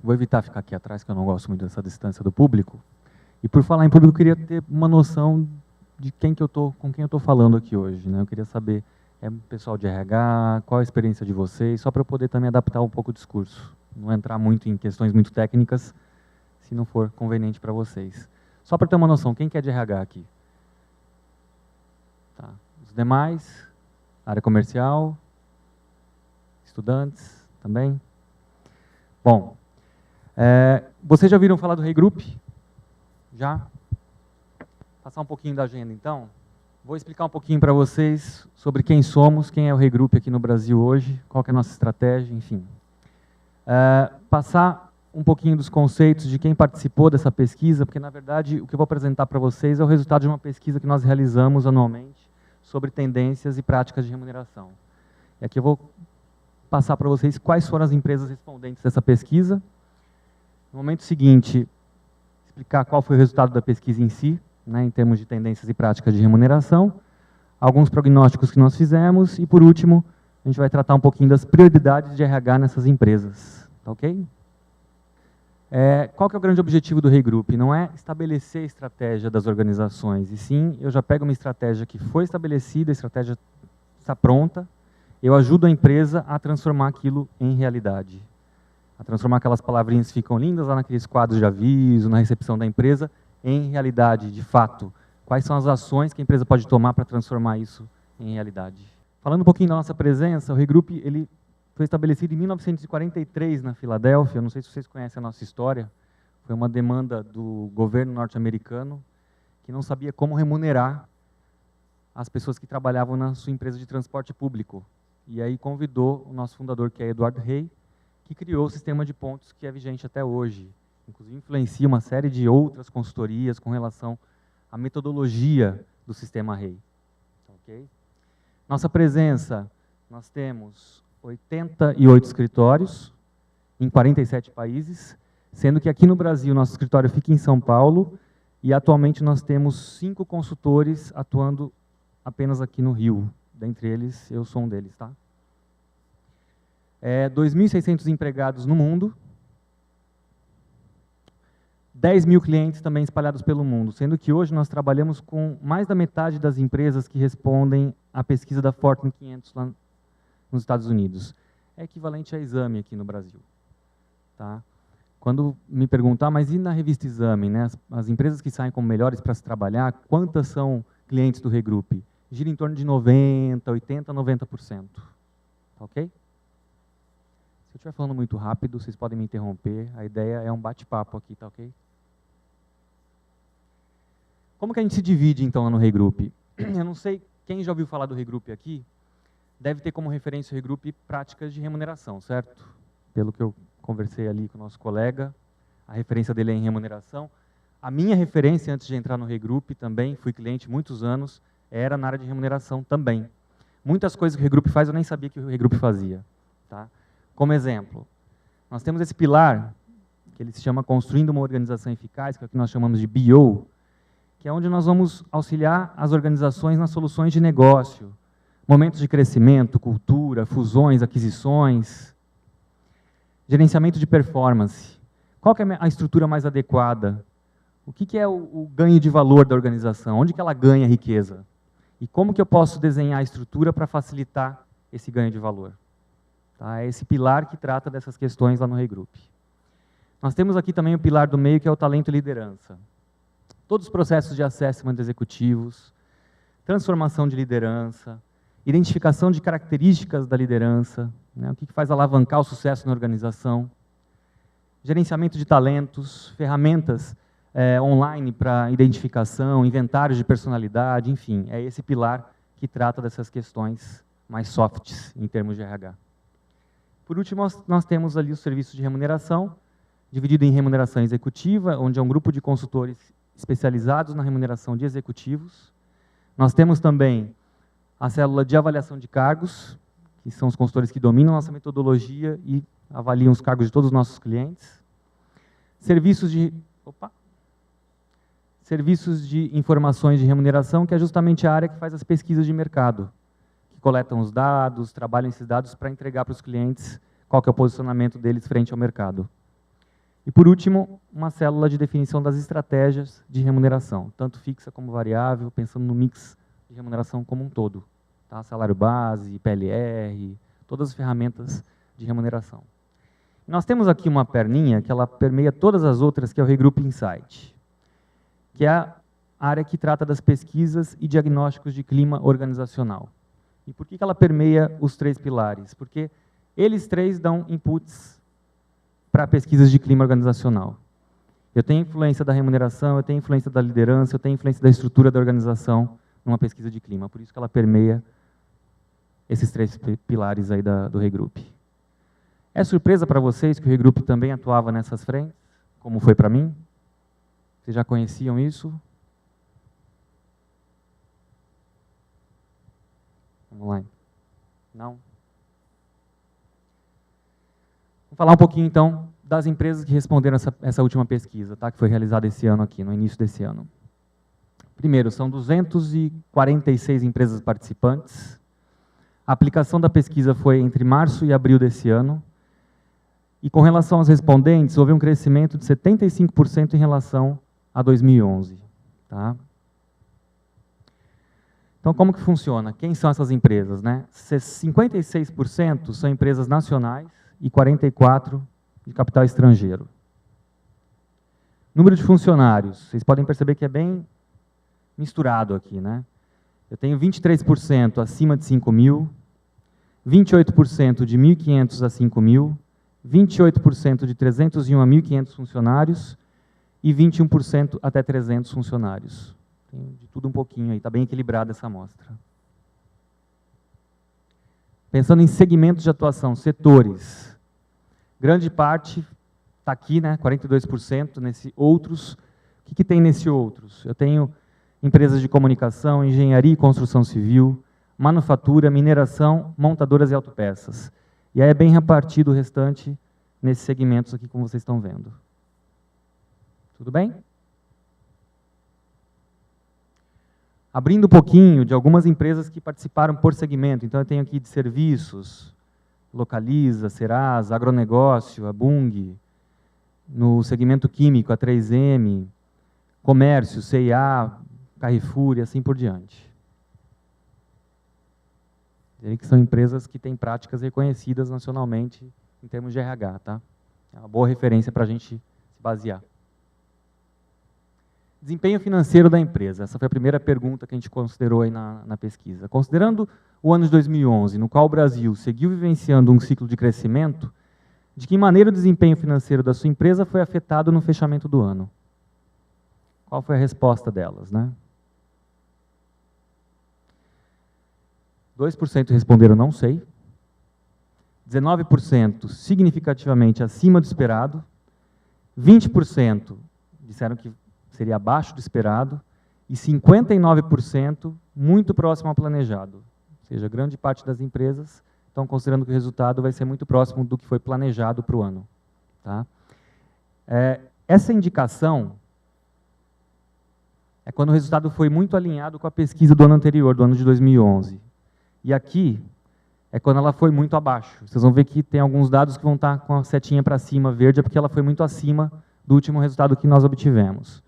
Vou evitar ficar aqui atrás, que eu não gosto muito dessa distância do público. E por falar em público, eu queria ter uma noção de com quem eu estou falando aqui hoje, né? Eu queria saber, é pessoal de RH, qual a experiência de vocês, só para eu poder também adaptar um pouco o discurso. Não entrar muito em questões muito técnicas, se não for conveniente para vocês. Só para ter uma noção, quem que é de RH aqui? Tá. Os demais, área comercial, estudantes também? Bom, vocês já ouviram falar do Regroup? Já? Passar um pouquinho da agenda, então. Vou explicar um pouquinho para vocês sobre quem somos, quem é o Regroup aqui no Brasil hoje, qual que é a nossa estratégia, enfim. Passar um pouquinho dos conceitos de quem participou dessa pesquisa, porque, na verdade, o que eu vou apresentar para vocês é o resultado de uma pesquisa que nós realizamos anualmente sobre tendências e práticas de remuneração. E aqui eu vou passar para vocês quais foram as empresas respondentes dessa pesquisa. No momento seguinte, explicar qual foi o resultado da pesquisa em si, né, em termos de tendências e práticas de remuneração, alguns prognósticos que nós fizemos, e, por último, a gente vai tratar um pouquinho das prioridades de RH nessas empresas. Tá ok? Qual que é o grande objetivo do Regroup? Não é estabelecer a estratégia das organizações, e sim, eu já pego uma estratégia que foi estabelecida, a estratégia está pronta, eu ajudo a empresa a transformar aquilo em realidade. A transformar aquelas palavrinhas que ficam lindas lá naqueles quadros de aviso, na recepção da empresa, em realidade, de fato. Quais são as ações que a empresa pode tomar para transformar isso em realidade? Falando um pouquinho da nossa presença, o Regroup ele foi estabelecido em 1943 na Filadélfia. Não sei se vocês conhecem a nossa história. Foi uma demanda do governo norte-americano que não sabia como remunerar as pessoas que trabalhavam na sua empresa de transporte público. E aí convidou o nosso fundador, que é Eduardo Rey, que criou o sistema de pontos que é vigente até hoje. Inclusive influencia uma série de outras consultorias com relação à metodologia do sistema Rey. Okay? Nossa presença, nós temos 88 escritórios em 47 países, sendo que aqui no Brasil nosso escritório fica em São Paulo e atualmente nós temos 5 consultores atuando apenas aqui no Rio. Dentre eles, eu sou um deles, tá? 2.600 empregados no mundo, 10 mil clientes também espalhados pelo mundo, sendo que hoje nós trabalhamos com mais da metade das empresas que respondem à pesquisa da Fortune 500 lá nos Estados Unidos. É equivalente a Exame aqui no Brasil. Tá? Quando me perguntar, mas e na revista Exame, né? As empresas que saem como melhores para se trabalhar, quantas são clientes do Regroup? Gira em torno de 90%, 80%, 90%. Tá ok? Se eu estiver falando muito rápido, vocês podem me interromper. A ideia é um bate-papo aqui, tá ok? Como que a gente se divide, então, lá no Regroup? Eu não sei, quem já ouviu falar do Regroup aqui, deve ter como referência o Regroup práticas de remuneração, certo? Pelo que eu conversei ali com o nosso colega, a referência dele é em remuneração. A minha referência, antes de entrar no Regroup também, fui cliente muitos anos, era na área de remuneração também. Muitas coisas que o Regroup faz, eu nem sabia que o Regroup fazia. Tá? Como exemplo, nós temos esse pilar, que ele se chama Construindo uma Organização Eficaz, que é o que nós chamamos de BO, que é onde nós vamos auxiliar as organizações nas soluções de negócio, momentos de crescimento, cultura, fusões, aquisições, gerenciamento de performance. Qual que é a estrutura mais adequada? O que é o ganho de valor da organização? Onde que ela ganha riqueza? E como que eu posso desenhar a estrutura para facilitar esse ganho de valor? Tá? É esse pilar que trata dessas questões lá no Regroup. Nós temos aqui também o pilar do meio, que é o talento e liderança. Todos os processos de assessment de executivos, transformação de liderança, identificação de características da liderança, né, o que faz alavancar o sucesso na organização, gerenciamento de talentos, ferramentas online para identificação, inventários de personalidade, enfim, é esse pilar que trata dessas questões mais softs em termos de RH. Por último, nós temos ali os serviços de remuneração, dividido em remuneração executiva, onde é um grupo de consultores especializados na remuneração de executivos. Nós temos também a célula de avaliação de cargos, que são os consultores que dominam nossa metodologia e avaliam os cargos de todos os nossos clientes. Serviços de informações de remuneração, que é justamente a área que faz as pesquisas de mercado, que coletam os dados, trabalham esses dados para entregar para os clientes qual que é o posicionamento deles frente ao mercado. E, por último, uma célula de definição das estratégias de remuneração, tanto fixa como variável, pensando no mix de remuneração como um todo. Tá? Salário base, PLR, todas as ferramentas de remuneração. Nós temos aqui uma perninha que ela permeia todas as outras, que é o Regroup Insight, que é a área que trata das pesquisas e diagnósticos de clima organizacional. E por que ela permeia os 3 pilares? Porque eles 3 dão inputs para pesquisas de clima organizacional. Eu tenho influência da remuneração, eu tenho influência da liderança, eu tenho influência da estrutura da organização numa pesquisa de clima. Por isso que ela permeia esses 3 pilares aí do Regroup. É surpresa para vocês que o Regroup também atuava nessas frentes, como foi para mim? Vocês já conheciam isso? Vamos lá. Não? Vou falar um pouquinho, então, das empresas que responderam essa última pesquisa, tá? Que foi realizada esse ano aqui, no início desse ano. Primeiro, são 246 empresas participantes. A aplicação da pesquisa foi entre março e abril desse ano. E com relação aos respondentes, houve um crescimento de 75% em relação a 2011. Tá? Então, como que funciona? Quem são essas empresas? Né? 56% são empresas nacionais e 44% de capital estrangeiro. Número de funcionários, vocês podem perceber que é bem misturado aqui. Né? Eu tenho 23% acima de 5.000, 28% de 1.500 a 5.000, 28% de 301 a 1.500 funcionários e 21% até 300 funcionários. Tem de tudo um pouquinho aí, está bem equilibrada essa amostra. Pensando em segmentos de atuação, setores, grande parte está aqui, né, 42%, nesse outros. O que tem nesse outros? Eu tenho empresas de comunicação, engenharia e construção civil, manufatura, mineração, montadoras e autopeças. E aí é bem repartido o restante nesses segmentos aqui, como vocês estão vendo. Tudo bem? Abrindo um pouquinho de algumas empresas que participaram por segmento. Então, eu tenho aqui de serviços, Localiza, Serasa, agronegócio, a Bung, no segmento químico, a 3M, comércio, C&A, Carrefour e assim por diante. Que são empresas que têm práticas reconhecidas nacionalmente em termos de RH, tá? É uma boa referência para a gente se basear. Desempenho financeiro da empresa. Essa foi a primeira pergunta que a gente considerou aí na pesquisa. Considerando o ano de 2011, no qual o Brasil seguiu vivenciando um ciclo de crescimento, de que maneira o desempenho financeiro da sua empresa foi afetado no fechamento do ano? Qual foi a resposta delas, né? 2% responderam não sei, 19% significativamente acima do esperado, 20% disseram que seria abaixo do esperado e 59% muito próximo ao planejado. Ou seja, grande parte das empresas estão considerando que o resultado vai ser muito próximo do que foi planejado para o ano. Tá? Essa indicação é quando o resultado foi muito alinhado com a pesquisa do ano anterior, do ano de 2011. E aqui é quando ela foi muito abaixo. Vocês vão ver que tem alguns dados que vão estar com a setinha para cima verde, é porque ela foi muito acima do último resultado que nós obtivemos.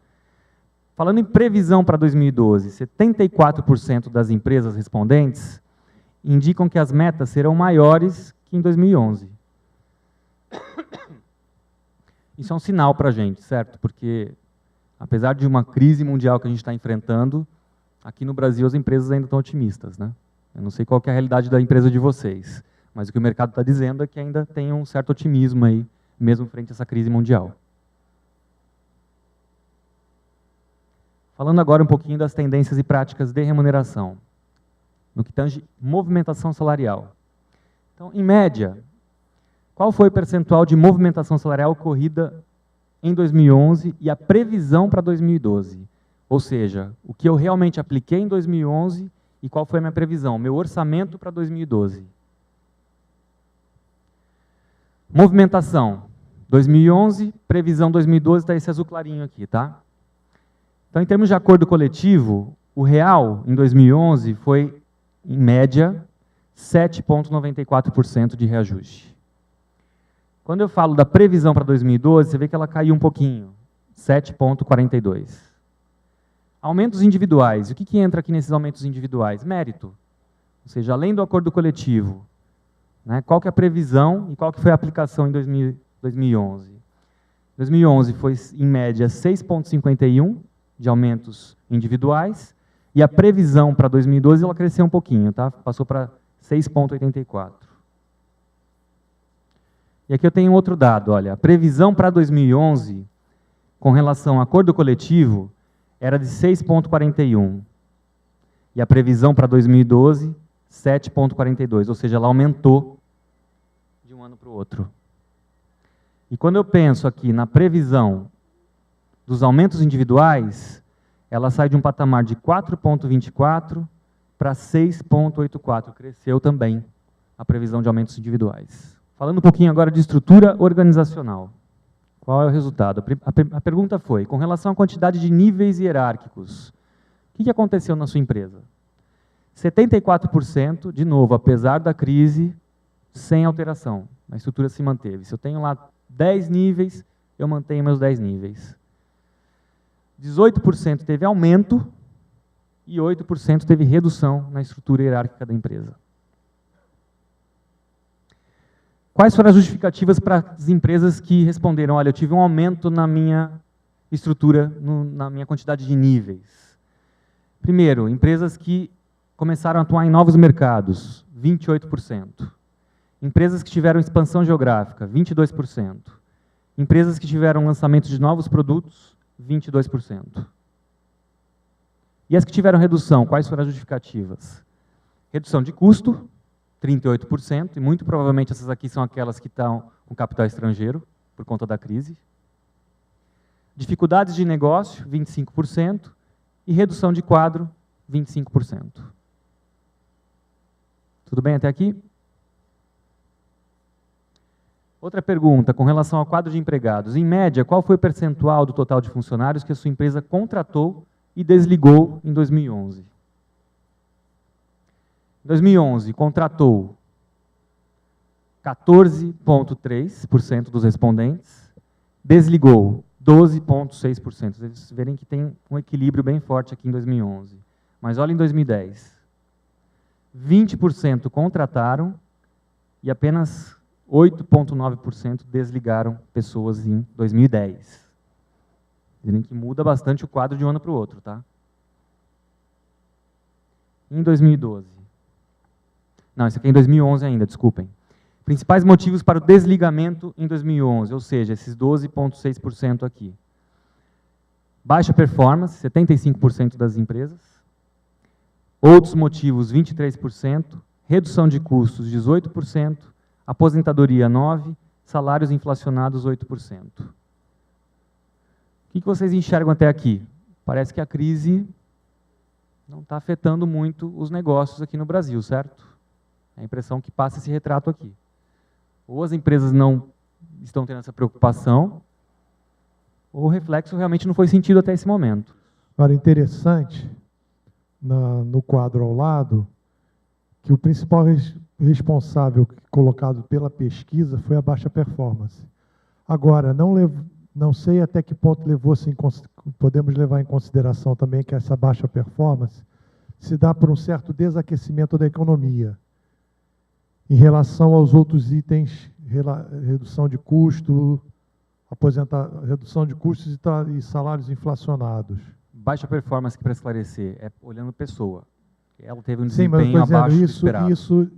Falando em previsão para 2012, 74% das empresas respondentes indicam que as metas serão maiores que em 2011. Isso é um sinal para a gente, certo? Porque, apesar de uma crise mundial que a gente está enfrentando, aqui no Brasil as empresas ainda estão otimistas, né? Eu não sei qual que é a realidade da empresa de vocês, mas o que o mercado está dizendo é que ainda tem um certo otimismo aí, mesmo frente a essa crise mundial. Falando agora um pouquinho das tendências e práticas de remuneração, no que tange movimentação salarial. Então, em média, qual foi o percentual de movimentação salarial ocorrida em 2011 e a previsão para 2012? Ou seja, o que eu realmente apliquei em 2011 e qual foi a minha previsão, meu orçamento para 2012. Movimentação, 2011, previsão 2012, está esse azul clarinho aqui, tá? Então, em termos de acordo coletivo, o real, em 2011, foi, em média, 7,94% de reajuste. Quando eu falo da previsão para 2012, você vê que ela caiu um pouquinho, 7,42. Aumentos individuais. O que entra aqui nesses aumentos individuais? Mérito. Ou seja, além do acordo coletivo, né, qual que é a previsão e qual que foi a aplicação em 2011? 2011 foi, em média, 6,51 de aumentos individuais, e a previsão para 2012 ela cresceu um pouquinho, tá? Passou para 6,84. E aqui eu tenho outro dado, olha, a previsão para 2011, com relação ao acordo coletivo, era de 6,41. E a previsão para 2012, 7,42, ou seja, ela aumentou de um ano para o outro. E quando eu penso aqui na previsão dos aumentos individuais, ela sai de um patamar de 4,24 para 6,84. Cresceu também a previsão de aumentos individuais. Falando um pouquinho agora de estrutura organizacional. Qual é o resultado? A pergunta foi, com relação à quantidade de níveis hierárquicos, o que aconteceu na sua empresa? 74%, de novo, apesar da crise, sem alteração. A estrutura se manteve. Se eu tenho lá 10 níveis, eu mantenho meus 10 níveis. 18% teve aumento e 8% teve redução na estrutura hierárquica da empresa. Quais foram as justificativas para as empresas que responderam, olha, eu tive um aumento na minha estrutura, na minha quantidade de níveis? Primeiro, empresas que começaram a atuar em novos mercados, 28%. Empresas que tiveram expansão geográfica, 22%. Empresas que tiveram lançamento de novos produtos, 22%. E as que tiveram redução, quais foram as justificativas? Redução de custo, 38%, e muito provavelmente essas aqui são aquelas que estão com capital estrangeiro, por conta da crise. Dificuldades de negócio, 25%, e redução de quadro, 25%. Tudo bem até aqui? Outra pergunta, com relação ao quadro de empregados. Em média, qual foi o percentual do total de funcionários que a sua empresa contratou e desligou em 2011? Em 2011, contratou 14,3% dos respondentes, desligou 12,6%. Vocês verem que tem um equilíbrio bem forte aqui em 2011. Mas olha em 2010. 20% contrataram e apenas 8,9% desligaram pessoas em 2010. Verem que muda bastante o quadro de um ano para o outro, tá? Em 2012. Não, isso aqui é em 2011 ainda, desculpem. Principais motivos para o desligamento em 2011, ou seja, esses 12,6% aqui. Baixa performance, 75% das empresas. Outros motivos, 23%. Redução de custos, 18%. Aposentadoria, 9%. Salários inflacionados, 8%. O que vocês enxergam até aqui? Parece que a crise não está afetando muito os negócios aqui no Brasil, certo? É a impressão que passa esse retrato aqui. Ou as empresas não estão tendo essa preocupação, ou o reflexo realmente não foi sentido até esse momento. Agora, interessante, no quadro ao lado, que o principal responsável colocado pela pesquisa foi a baixa performance. Agora, não sei até que ponto podemos levar em consideração também que essa baixa performance se dá por um certo desaquecimento da economia. Em relação aos outros itens, redução de custo, redução de custos e salários inflacionados. Baixa performance, para esclarecer, é olhando pessoa. Ela teve um Sim, mas desempenho abaixo do esperado. Isso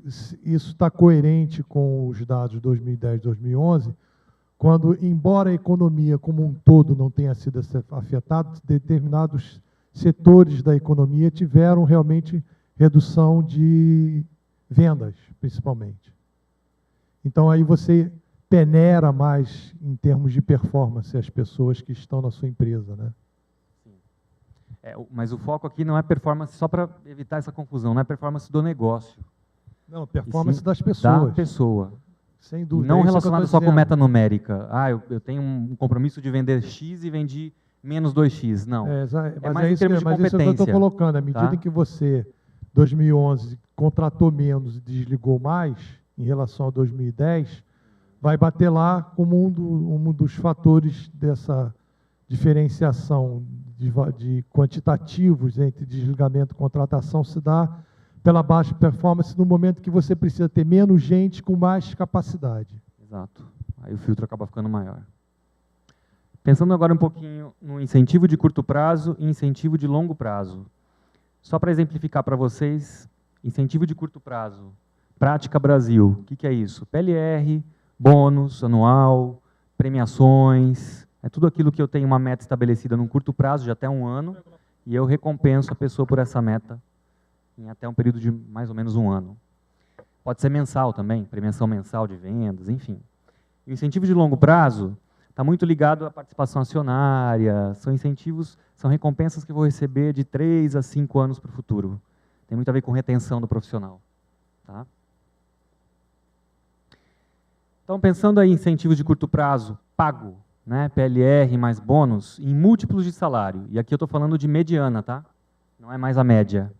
está coerente com os dados de 2010 e 2011, quando, embora a economia como um todo não tenha sido afetada, determinados setores da economia tiveram realmente redução de vendas, principalmente. Então, aí você peneira mais, em termos de performance, as pessoas que estão na sua empresa, né? Mas o foco aqui não é performance, só para evitar essa confusão, não é performance do negócio. Não, performance das pessoas. Da pessoa. Sem dúvida. Não relacionado só com meta numérica. Eu tenho um compromisso de vender X e vendi menos 2X. Não. Mas mais em termos de competência. Isso que eu estou colocando. À medida em que você, 2011, contratou menos e desligou mais, em relação a 2010, vai bater lá como um dos fatores dessa diferenciação de quantitativos entre desligamento e contratação se dá pela baixa performance no momento que você precisa ter menos gente com mais capacidade. Exato. Aí o filtro acaba ficando maior. Pensando agora um pouquinho no incentivo de curto prazo e incentivo de longo prazo. Só para exemplificar para vocês, incentivo de curto prazo, Prática Brasil. O que é isso? PLR, bônus anual, premiações, é tudo aquilo que eu tenho uma meta estabelecida num curto prazo de até 1 ano e eu recompenso a pessoa por essa meta em até um período de mais ou menos 1 ano. Pode ser mensal também, premiação mensal de vendas, enfim. E o incentivo de longo prazo está muito ligado à participação acionária, são incentivos, são recompensas que eu vou receber de 3 a 5 anos para o futuro. Tem muito a ver com retenção do profissional. Tá? Então, pensando aí em incentivo de curto prazo, pago, né, PLR mais bônus, em múltiplos de salário. E aqui eu estou falando de mediana, tá? Não é mais a média.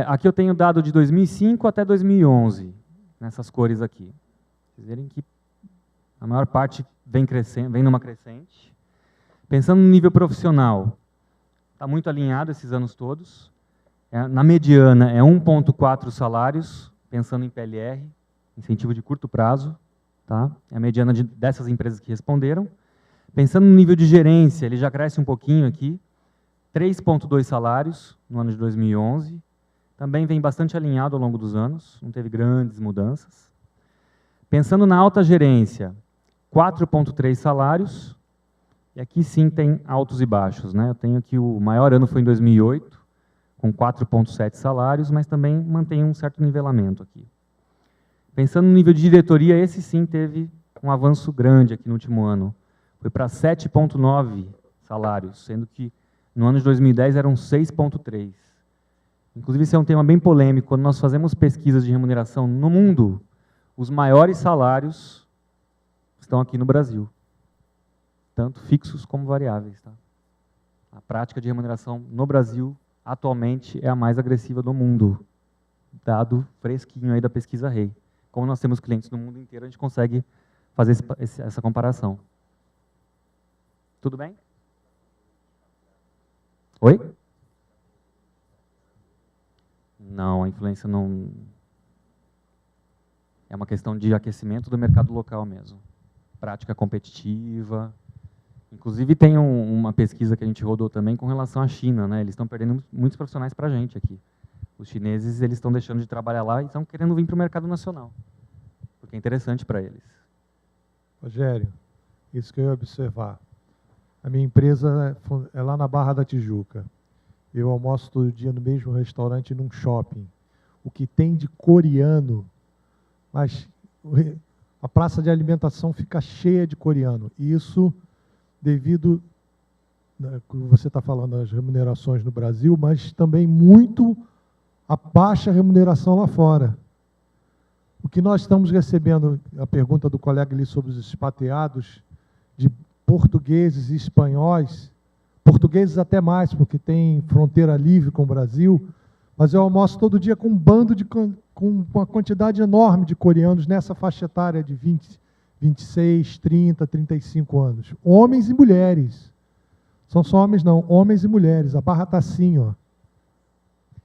Aqui eu tenho dado de 2005 até 2011, nessas cores aqui. Vocês verem que a maior parte vem crescendo, vem numa crescente. Pensando no nível profissional, está muito alinhado esses anos todos. Na mediana é 1,4 salários, pensando em PLR, incentivo de curto prazo. Tá? É a mediana dessas empresas que responderam. Pensando no nível de gerência, ele já cresce um pouquinho aqui. 3,2 salários no ano de 2011. Também vem bastante alinhado ao longo dos anos, não teve grandes mudanças. Pensando na alta gerência, 4,3 salários. E aqui sim tem altos e baixos, né? Eu tenho que o maior ano foi em 2008, com 4,7 salários, mas também mantém um certo nivelamento aqui. Pensando no nível de diretoria, esse sim teve um avanço grande aqui no último ano. Foi para 7,9 salários, sendo que no ano de 2010 eram 6,3. Inclusive, esse é um tema bem polêmico. Quando nós fazemos pesquisas de remuneração no mundo, os maiores salários estão aqui no Brasil, tanto fixos como variáveis. Tá? A prática de remuneração no Brasil, atualmente, é a mais agressiva do mundo, dado fresquinho aí da pesquisa REI. Como nós temos clientes no mundo inteiro, a gente consegue fazer essa comparação. Tudo bem? Oi? Não, a influência não... É uma questão de aquecimento do mercado local mesmo. Prática competitiva. Inclusive, tem uma pesquisa que a gente rodou também com relação à China, né? Eles estão perdendo muitos profissionais para a gente aqui. Os chineses, eles estão deixando de trabalhar lá e estão querendo vir para o mercado nacional, porque é interessante para eles. Rogério, isso que eu ia observar. A minha empresa é lá na Barra da Tijuca. Eu almoço todo dia no mesmo restaurante, num shopping. O que tem de coreano, mas a praça de alimentação fica cheia de coreano. E isso devido, você está falando das remunerações no Brasil, mas também muito a baixa remuneração lá fora. O que nós estamos recebendo, a pergunta do colega ali sobre os expatriados, de portugueses e espanhóis, portugueses até mais, porque tem fronteira livre com o Brasil, mas eu almoço todo dia com um bando com uma quantidade enorme de coreanos nessa faixa etária de 20, 26, 30, 35 anos. Homens e mulheres. São só homens não, homens e mulheres. A barra está assim, ó.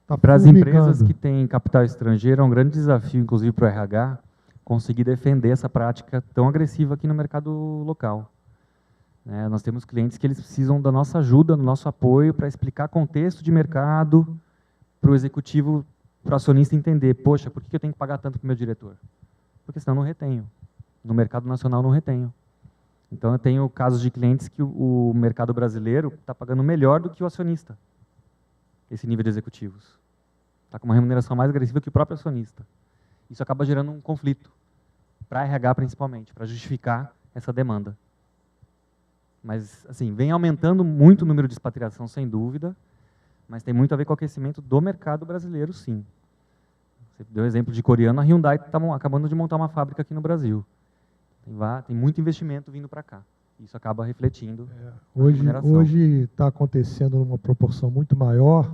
Tá para as empresas que têm capital estrangeiro, é um grande desafio, inclusive para o RH, conseguir defender essa prática tão agressiva aqui no mercado local. Nós temos clientes que eles precisam da nossa ajuda, do nosso apoio para explicar contexto de mercado para o executivo, para o acionista entender, poxa, por que eu tenho que pagar tanto para o meu diretor? Porque senão eu não retenho. No mercado nacional não retenho. Então eu tenho casos de clientes que o mercado brasileiro está pagando melhor do que o acionista, esse nível de executivos. Está com uma remuneração mais agressiva que o próprio acionista. Isso acaba gerando um conflito, para a RH principalmente, para justificar essa demanda. Mas, assim, vem aumentando muito o número de expatriação, sem dúvida, mas tem muito a ver com o aquecimento do mercado brasileiro, sim. Você deu exemplo de coreano, a Hyundai está acabando de montar uma fábrica aqui no Brasil. Tem muito investimento vindo para cá. Isso acaba refletindo. Hoje está acontecendo numa proporção muito maior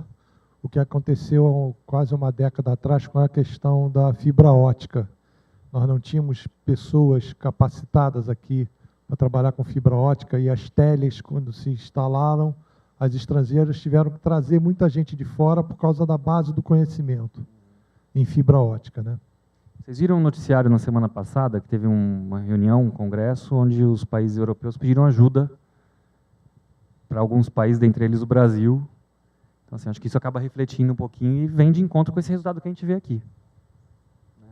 o que aconteceu há quase uma década atrás com a questão da fibra ótica. nós não tínhamos pessoas capacitadas aqui para trabalhar com fibra ótica, e as teles, quando se instalaram, as estrangeiras tiveram que trazer muita gente de fora por causa da base do conhecimento em fibra ótica, né? Vocês viram um noticiário na semana passada, que teve uma reunião, um congresso, onde os países europeus pediram ajuda para alguns países, dentre eles o Brasil. Então, assim, acho que isso acaba refletindo um pouquinho e vem de encontro com esse resultado que a gente vê aqui.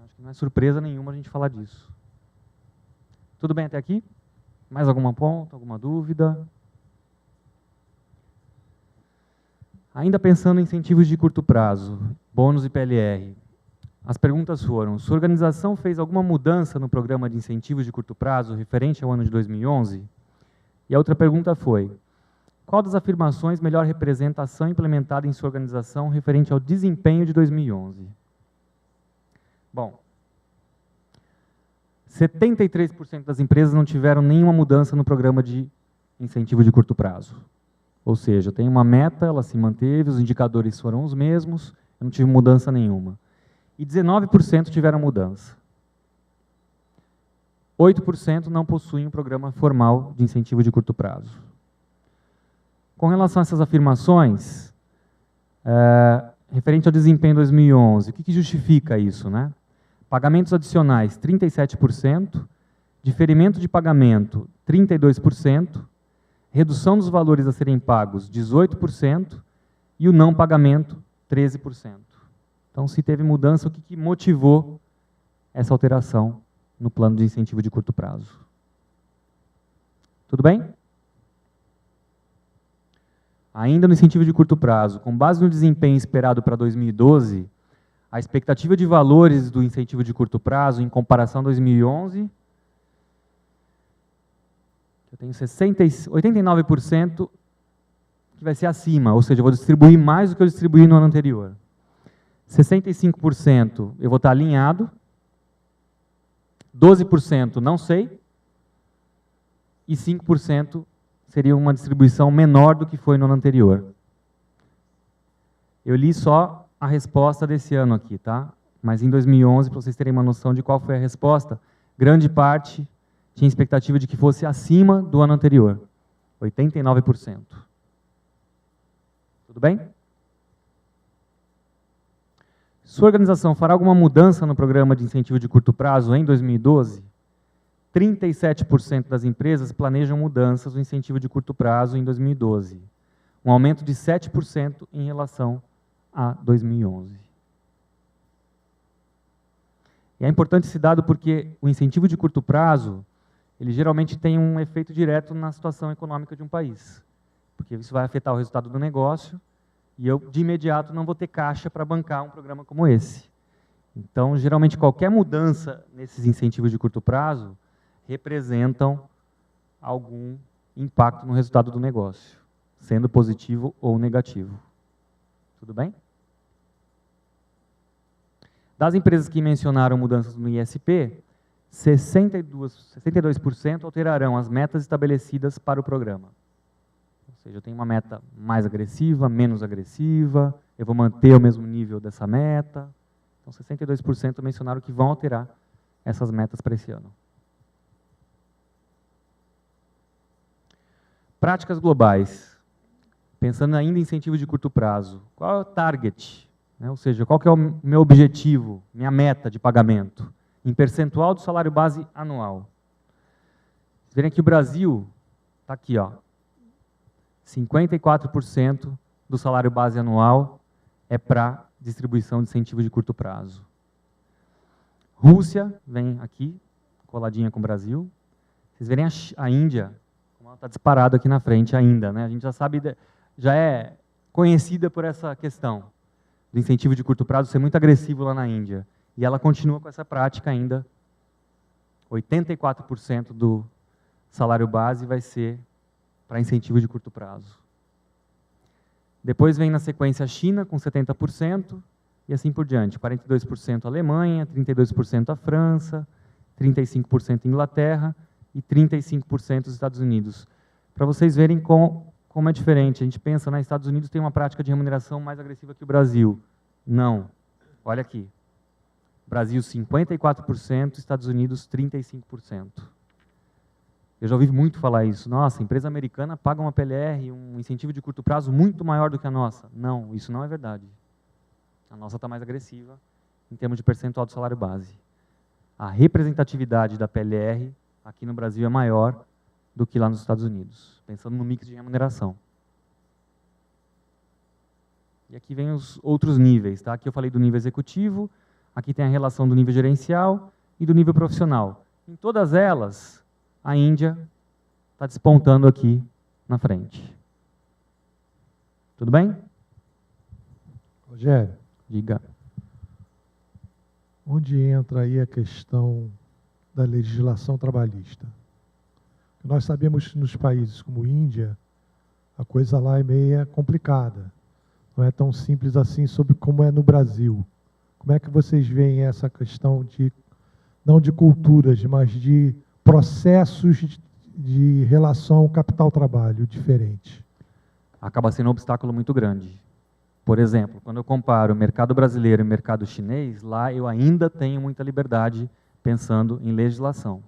Acho que não é surpresa nenhuma a gente falar disso. Tudo bem até aqui? Mais alguma ponta, alguma dúvida? Ainda pensando em incentivos de curto prazo, bônus e PLR, as perguntas foram: sua organização fez alguma mudança no programa de incentivos de curto prazo referente ao ano de 2011? E a outra pergunta foi: qual das afirmações melhor representa a ação implementada em sua organização referente ao desempenho de 2011? Bom, 73% das empresas não tiveram nenhuma mudança no programa de incentivo de curto prazo. Ou seja, tem uma meta, ela se manteve, os indicadores foram os mesmos, eu não tive mudança nenhuma. E 19% tiveram mudança. 8% não possuem um programa formal de incentivo de curto prazo. Com relação a essas afirmações, referente ao desempenho em 2011, o que justifica isso, né? Pagamentos adicionais, 37%, diferimento de pagamento, 32%, redução dos valores a serem pagos, 18%, e o não pagamento, 13%. Então, se teve mudança, o que motivou essa alteração no plano de incentivo de curto prazo? Tudo bem? Ainda no incentivo de curto prazo, com base no desempenho esperado para 2012, a expectativa de valores do incentivo de curto prazo em comparação a 2011, eu tenho 89% que vai ser acima, ou seja, eu vou distribuir mais do que eu distribuí no ano anterior. 65% eu vou estar alinhado, 12% não sei, e 5% seria uma distribuição menor do que foi no ano anterior. Eu li só a resposta desse ano aqui, tá? Mas em 2011, para vocês terem uma noção de qual foi a resposta, grande parte tinha expectativa de que fosse acima do ano anterior, 89%. Tudo bem? Sua organização fará alguma mudança no programa de incentivo de curto prazo em 2012? 37% das empresas planejam mudanças no incentivo de curto prazo em 2012, um aumento de 7% em relação a 2011. E é importante esse dado porque o incentivo de curto prazo, ele geralmente tem um efeito direto na situação econômica de um país, porque isso vai afetar o resultado do negócio e eu, de imediato, não vou ter caixa para bancar um programa como esse. Então, geralmente, qualquer mudança nesses incentivos de curto prazo representam algum impacto no resultado do negócio, sendo positivo ou negativo. Tudo bem? Das empresas que mencionaram mudanças no ISP, 62% alterarão as metas estabelecidas para o programa. Ou seja, eu tenho uma meta mais agressiva, menos agressiva, eu vou manter o mesmo nível dessa meta. Então, 62% mencionaram que vão alterar essas metas para esse ano. Práticas globais. Pensando ainda em incentivo de curto prazo, qual é o target? Ou seja, qual que é o meu objetivo, minha meta de pagamento? Em percentual do salário base anual. Vocês verem que o Brasil está aqui, ó, 54% do salário base anual é para distribuição de incentivo de curto prazo. Rússia vem aqui, coladinha com o Brasil. Vocês verem a Índia, como ela está disparado aqui na frente ainda, né? A gente já sabe, já é conhecida por essa questão do incentivo de curto prazo ser muito agressivo lá na Índia. E ela continua com essa prática ainda. 84% do salário base vai ser para incentivo de curto prazo. Depois vem na sequência a China, com 70%, e assim por diante. 42% a Alemanha, 32% a França, 35% a Inglaterra e 35% os Estados Unidos. Para vocês verem como é diferente. A gente pensa, nos Estados Unidos tem uma prática de remuneração mais agressiva que o Brasil. Não. Olha aqui. Brasil 54%, Estados Unidos 35%. Eu já ouvi muito falar isso. Nossa, a empresa americana paga uma PLR, um incentivo de curto prazo muito maior do que a nossa. Não, isso não é verdade. A nossa está mais agressiva em termos de percentual do salário base. A representatividade da PLR aqui no Brasil é maior do que lá nos Estados Unidos, pensando no mix de remuneração. E aqui vem os outros níveis, tá? Aqui eu falei do nível executivo, aqui tem a relação do nível gerencial e do nível profissional. Em todas elas, a Índia está despontando aqui na frente. Tudo bem? Rogério, diga. Onde entra aí a questão da legislação trabalhista? Nós sabemos que nos países como Índia, a coisa lá é meio complicada. Não é tão simples assim sobre como é no Brasil. Como é que vocês veem essa questão de, não de culturas, mas de processos de relação capital-trabalho diferentes? Acaba sendo um obstáculo muito grande. Por exemplo, quando eu comparo o mercado brasileiro e o mercado chinês, lá eu ainda tenho muita liberdade pensando em legislação.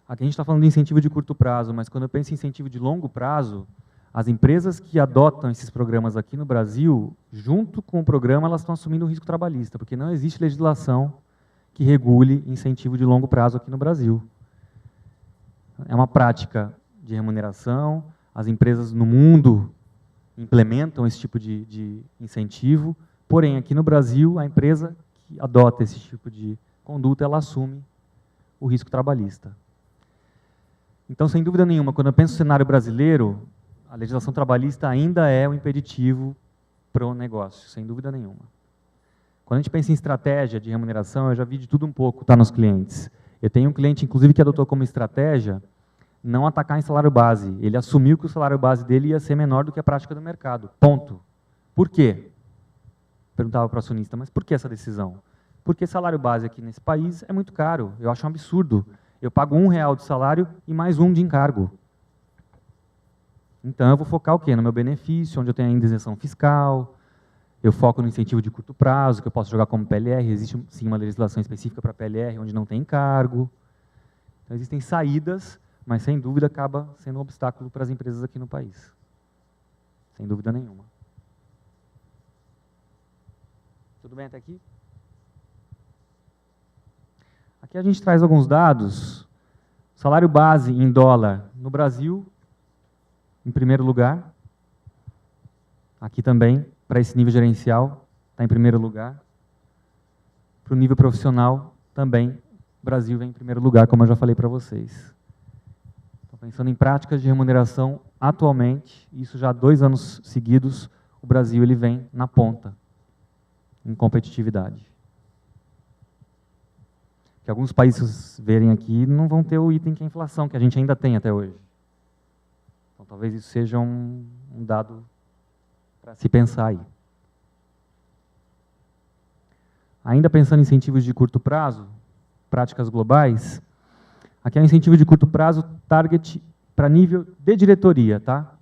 Aqui a gente está falando de incentivo de curto prazo, mas quando eu penso em incentivo de longo prazo, as empresas que adotam esses programas aqui no Brasil, junto com o programa, elas estão assumindo um risco trabalhista, porque não existe legislação que regule incentivo de longo prazo aqui no Brasil. É uma prática de remuneração, as empresas no mundo implementam esse tipo de incentivo, porém, aqui no Brasil, a empresa que adota esse tipo de conduta, ela assume o risco trabalhista. Então, sem dúvida nenhuma, quando eu penso no cenário brasileiro, a legislação trabalhista ainda é um impeditivo para o negócio, sem dúvida nenhuma. Quando a gente pensa em estratégia de remuneração, eu já vi de tudo um pouco, tá, nos clientes. Eu tenho um cliente, inclusive, que adotou como estratégia não atacar em salário base. Ele assumiu que o salário base dele ia ser menor do que a prática do mercado. Ponto. Por quê? Perguntava para o acionista, mas por que essa decisão? Porque salário base aqui nesse país é muito caro. Eu acho um absurdo. Eu pago R$1 de salário e mais um de encargo. Então, eu vou focar o quê? No meu benefício, onde eu tenho ainda isenção fiscal, eu foco no incentivo de curto prazo, que eu posso jogar como PLR, existe sim uma legislação específica para PLR, onde não tem encargo. Então, existem saídas, mas sem dúvida acaba sendo um obstáculo para as empresas aqui no país. Sem dúvida nenhuma. Tudo bem até aqui? Aqui a gente traz alguns dados. Salário base em dólar no Brasil, em primeiro lugar. Aqui também, para esse nível gerencial, está em primeiro lugar. Para o nível profissional, também, o Brasil vem em primeiro lugar, como eu já falei para vocês. Então, pensando em práticas de remuneração, atualmente, isso já há 2 anos seguidos, o Brasil ele vem na ponta, em competitividade. Que alguns países verem aqui não vão ter o item que é a inflação, que a gente ainda tem até hoje. Então, talvez isso seja um dado para se pensar aí. Ainda pensando em incentivos de curto prazo, práticas globais, aqui é um incentivo de curto prazo, target para nível de diretoria, tá?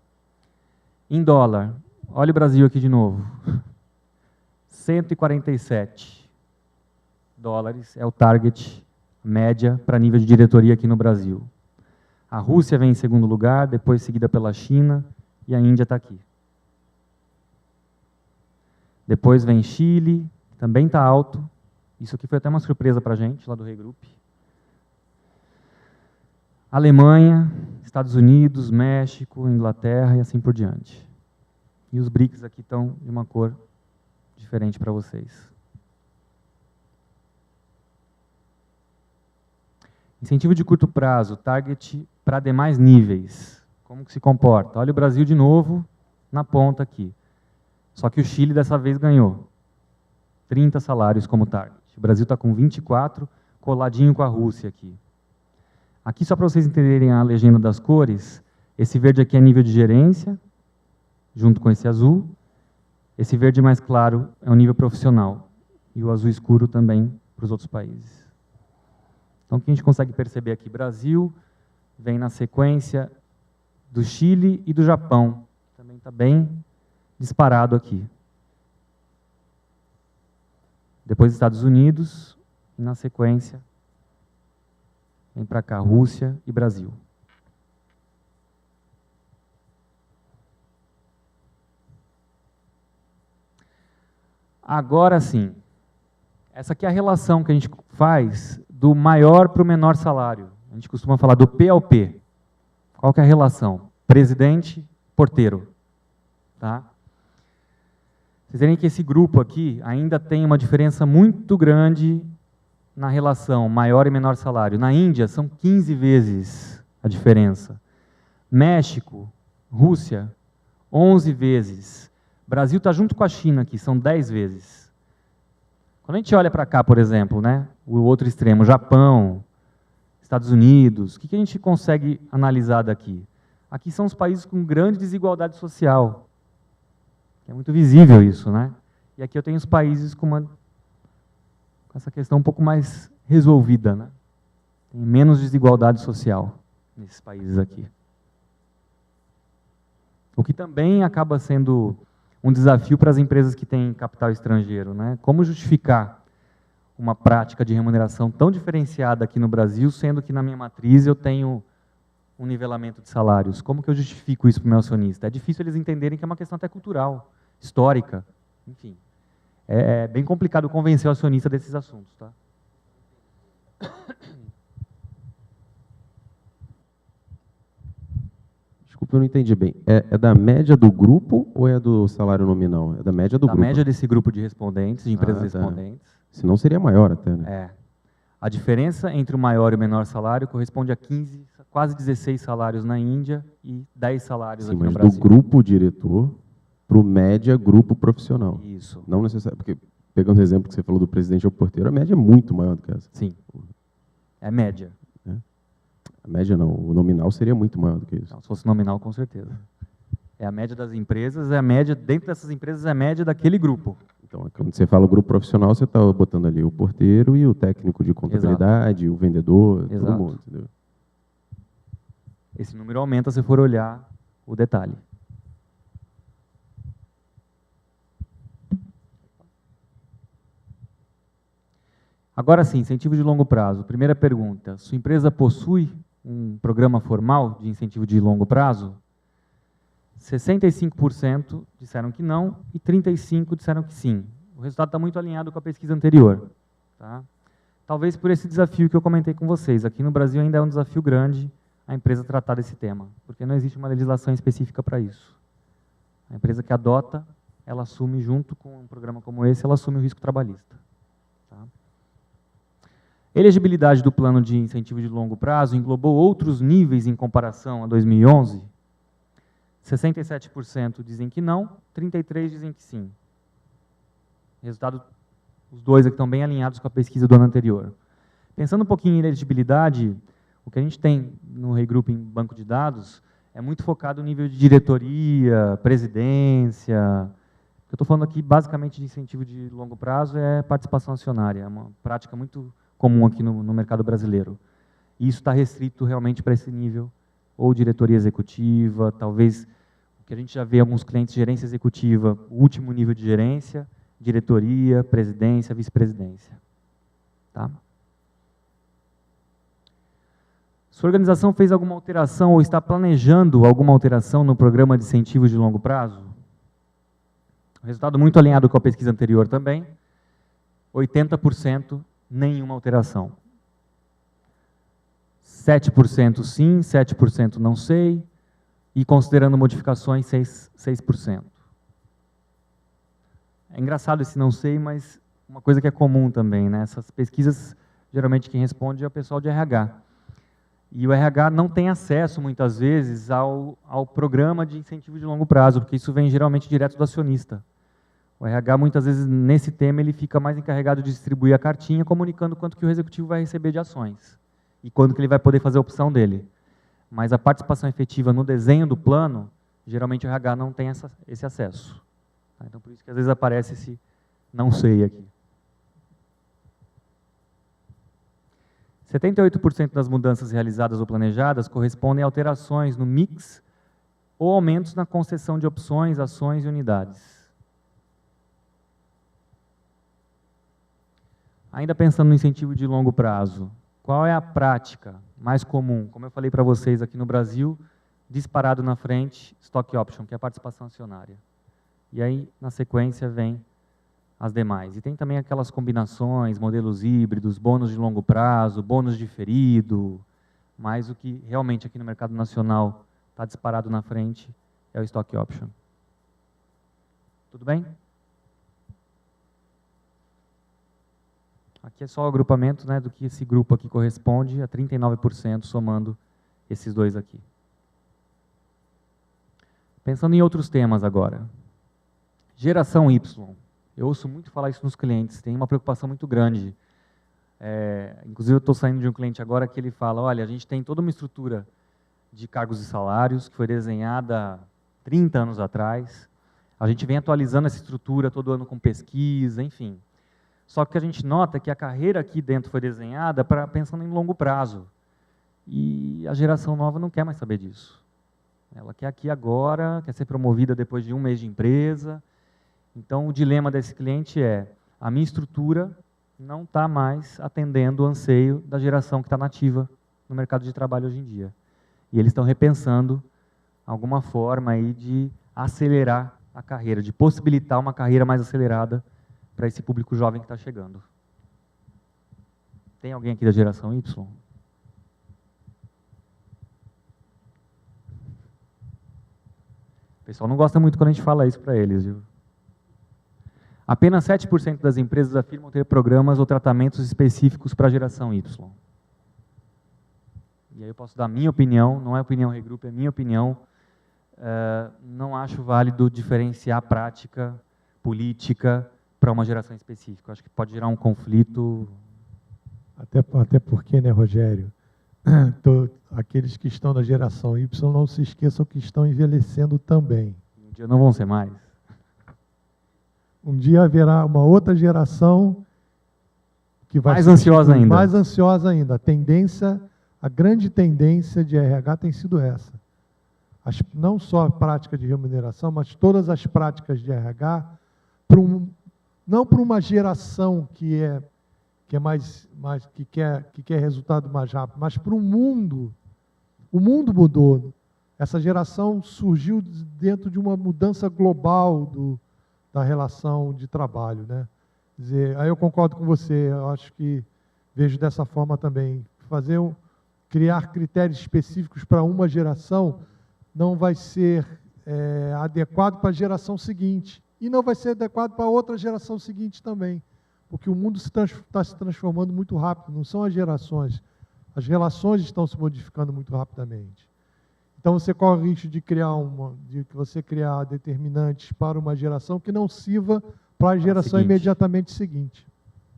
Em dólar, olha o Brasil aqui de novo. 147 dólares é o target média para nível de diretoria aqui no Brasil. A Rússia vem em segundo lugar, depois seguida pela China, e a Índia está aqui. Depois vem Chile, também está alto. Isso aqui foi até uma surpresa para a gente, lá do Regroup. Alemanha, Estados Unidos, México, Inglaterra e assim por diante. E os BRICS aqui estão de uma cor diferente para vocês. Incentivo de curto prazo, target para demais níveis. Como que se comporta? Olha o Brasil de novo, na ponta aqui. Só que o Chile dessa vez ganhou 30 salários como target. O Brasil está com 24, coladinho com a Rússia aqui. Aqui, só para vocês entenderem a legenda das cores, esse verde aqui é nível de gerência, junto com esse azul. Esse verde mais claro é o nível profissional. E o azul escuro também para os outros países. Então, o que a gente consegue perceber aqui? Brasil vem na sequência do Chile e do Japão. Também está bem disparado aqui. depois Estados Unidos, e na sequência, vem para cá, Rússia e Brasil. Agora sim, essa aqui é a relação que a gente faz do maior para o menor salário. A gente costuma falar do P ao P. Qual que é a relação? Presidente, porteiro. Tá? Vocês verem que esse grupo aqui ainda tem uma diferença muito grande na relação maior e menor salário. Na Índia, são 15 vezes a diferença. México, Rússia, 11 vezes. Brasil está junto com a China aqui, são 10 vezes. Quando a gente olha para cá, por exemplo, né, o outro extremo, Japão, Estados Unidos, o que a gente consegue analisar daqui? Aqui são os países com grande desigualdade social. É muito visível isso, né? E aqui eu tenho os países com essa questão um pouco mais resolvida, né? Tem menos desigualdade social nesses países aqui. O que também acaba sendo um desafio para as empresas que têm capital estrangeiro, né? Como justificar uma prática de remuneração tão diferenciada aqui no Brasil, sendo que na minha matriz eu tenho um nivelamento de salários? Como que eu justifico isso para o meu acionista? É difícil eles entenderem que é uma questão até cultural, histórica, enfim. É bem complicado convencer o acionista desses assuntos, tá? Desculpa, eu não entendi bem. É da média do grupo ou é do salário nominal? É da média do grupo? Da média desse grupo de respondentes, de empresas respondentes. Senão seria maior até, né? É. A diferença entre o maior e o menor salário corresponde a 15, quase 16 salários na Índia e 10 salários aqui no Brasil. Mas do grupo diretor para o média grupo profissional. Isso. Não necessariamente, porque pegando o exemplo que você falou do presidente ao porteiro, a média é muito maior do que essa. Sim. É média. A média não, o nominal seria muito maior do que isso. Não, se fosse nominal, com certeza. É a média das empresas, é a média, dentro dessas empresas, é a média daquele grupo. Então, quando você fala o grupo profissional, você está botando ali o porteiro e o técnico de contabilidade, exato, o vendedor, exato, todo mundo. Entendeu? Esse número aumenta se for olhar o detalhe. Agora sim, incentivo de longo prazo. Primeira pergunta, sua empresa possui um programa formal de incentivo de longo prazo? 65% disseram que não e 35% disseram que sim. O resultado está muito alinhado com a pesquisa anterior. Tá? Talvez por esse desafio que eu comentei com vocês. Aqui no Brasil ainda é um desafio grande a empresa tratar desse tema, porque não existe uma legislação específica para isso. A empresa que adota, ela assume junto com um programa como esse, ela assume o risco trabalhista. Tá? Elegibilidade do plano de incentivo de longo prazo englobou outros níveis em comparação a 2011? 67% dizem que não, 33% dizem que sim. Resultado, os dois aqui estão bem alinhados com a pesquisa do ano anterior. Pensando um pouquinho em elegibilidade, o que a gente tem no Regroup em banco de dados é muito focado no nível de diretoria, presidência. O que eu estou falando aqui, basicamente, de incentivo de longo prazo é participação acionária. É uma prática muito comum aqui no mercado brasileiro. E isso está restrito realmente para esse nível, ou diretoria executiva, talvez, o que a gente já vê alguns clientes, gerência executiva, o último nível de gerência, diretoria, presidência, vice-presidência. Tá? Sua organização fez alguma alteração ou está planejando alguma alteração no programa de incentivo de longo prazo? Resultado muito alinhado com a pesquisa anterior também. 80% nenhuma alteração. 7% sim, 7% não sei, e considerando modificações, 6%. É engraçado esse não sei, mas uma coisa que é comum também, né? Essas pesquisas, geralmente quem responde é o pessoal de RH. E o RH não tem acesso, muitas vezes, ao programa de incentivo de longo prazo, porque isso vem geralmente direto do acionista. O RH, muitas vezes, nesse tema, ele fica mais encarregado de distribuir a cartinha, comunicando quanto que o executivo vai receber de ações e quando que ele vai poder fazer a opção dele. Mas a participação efetiva no desenho do plano, geralmente o RH não tem esse acesso. Então, por isso que às vezes aparece esse não sei aqui. 78% das mudanças realizadas ou planejadas correspondem a alterações no mix ou aumentos na concessão de opções, ações e unidades. Ainda pensando no incentivo de longo prazo, qual é a prática mais comum? Como eu falei para vocês aqui no Brasil, disparado na frente, stock option, que é a participação acionária. E aí, na sequência, vem as demais. E tem também aquelas combinações, modelos híbridos, bônus de longo prazo, bônus diferido, mas o que realmente aqui no mercado nacional está disparado na frente é o stock option. Tudo bem? Aqui é só o agrupamento, né, do que esse grupo aqui corresponde a 39%, somando esses dois aqui. Pensando em outros temas agora. Geração Y. Eu ouço muito falar isso nos clientes, tem uma preocupação muito grande. Inclusive, eu estou saindo de um cliente agora que ele fala, olha, a gente tem toda uma estrutura de cargos e salários que foi desenhada há 30 anos atrás. A gente vem atualizando essa estrutura todo ano com pesquisa, enfim. Só que a gente nota que a carreira aqui dentro foi desenhada pensando em longo prazo. E a geração nova não quer mais saber disso. Ela quer aqui agora, quer ser promovida depois de um mês de empresa. Então, o dilema desse cliente é, a minha estrutura não está mais atendendo o anseio da geração que está nativa no mercado de trabalho hoje em dia. E eles estão repensando alguma forma aí de acelerar a carreira, de possibilitar uma carreira mais acelerada para esse público jovem que está chegando. Tem alguém aqui da geração Y? O pessoal não gosta muito quando a gente fala isso para eles, viu? Apenas 7% das empresas afirmam ter programas ou tratamentos específicos para a geração Y. E aí eu posso dar a minha opinião, não é opinião Regroup, é minha opinião. Não acho válido diferenciar prática, política, para uma geração específica. Acho que pode gerar um conflito. Até porque, né, Rogério, aqueles que estão na geração Y não se esqueçam que estão envelhecendo também. Um dia não vão ser mais. Um dia haverá uma outra geração que vai mais ansiosa ainda. Mais ansiosa ainda. A grande tendência de RH tem sido essa. Não só a prática de remuneração, mas todas as práticas de RH, não para uma geração que quer resultado mais rápido, mas para o mundo. O mundo mudou. Essa geração surgiu dentro de uma mudança global da relação de trabalho, né? Quer dizer, aí eu concordo com você, eu acho que vejo dessa forma também. Criar critérios específicos para uma geração não vai ser adequado para a geração seguinte. E não vai ser adequado para a outra geração seguinte também. Porque o mundo está se transformando muito rápido, não são as gerações. As relações estão se modificando muito rapidamente. Então, você corre o risco de você criar determinantes para uma geração que não sirva para a geração imediatamente seguinte.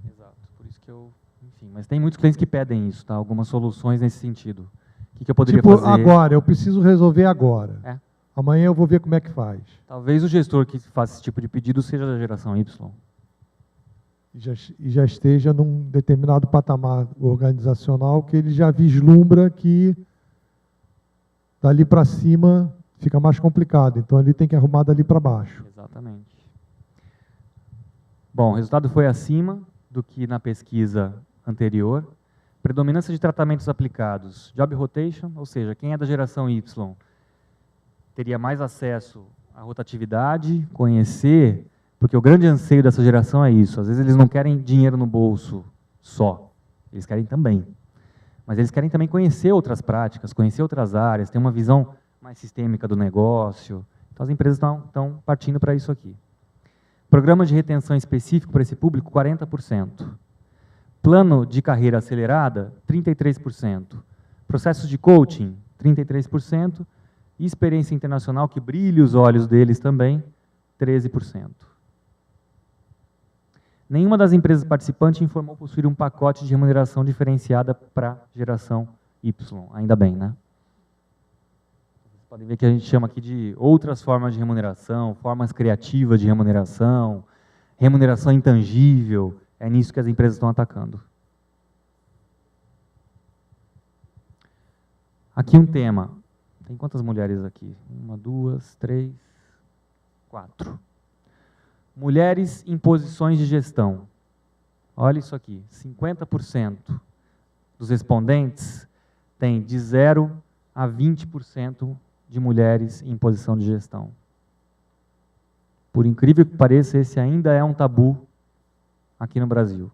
Exato, por isso que enfim, mas tem muitos clientes que pedem isso, tá? Algumas soluções nesse sentido. O que eu poderia fazer? Agora, eu preciso resolver agora. Amanhã eu vou ver como é que faz. Talvez o gestor que faça esse tipo de pedido seja da geração Y. E já esteja num determinado patamar organizacional que ele já vislumbra que dali para cima fica mais complicado. Então, ele tem que arrumar dali para baixo. Exatamente. Bom, o resultado foi acima do que na pesquisa anterior. Predominância de tratamentos aplicados. Job rotation, ou seja, quem é da geração Y teria mais acesso à rotatividade, conhecer, porque o grande anseio dessa geração é isso. Às vezes eles não querem dinheiro no bolso só, eles querem também. Mas eles querem também conhecer outras práticas, conhecer outras áreas, ter uma visão mais sistêmica do negócio. Então as empresas estão partindo para isso aqui. Programa de retenção específico para esse público, 40%. Plano de carreira acelerada, 33%. Processos de coaching, 33%. E experiência internacional, que brilha os olhos deles também, 13%. Nenhuma das empresas participantes informou possuir um pacote de remuneração diferenciada para a geração Y. Ainda bem, né? Vocês podem ver que a gente chama aqui de outras formas de remuneração, formas criativas de remuneração, remuneração intangível. É nisso que as empresas estão atacando. Aqui um tema. Tem quantas mulheres aqui? 1, 2, 3, 4. Mulheres em posições de gestão. Olha isso aqui, 50% dos respondentes têm de 0 a 20% de mulheres em posição de gestão. Por incrível que pareça, esse ainda é um tabu aqui no Brasil.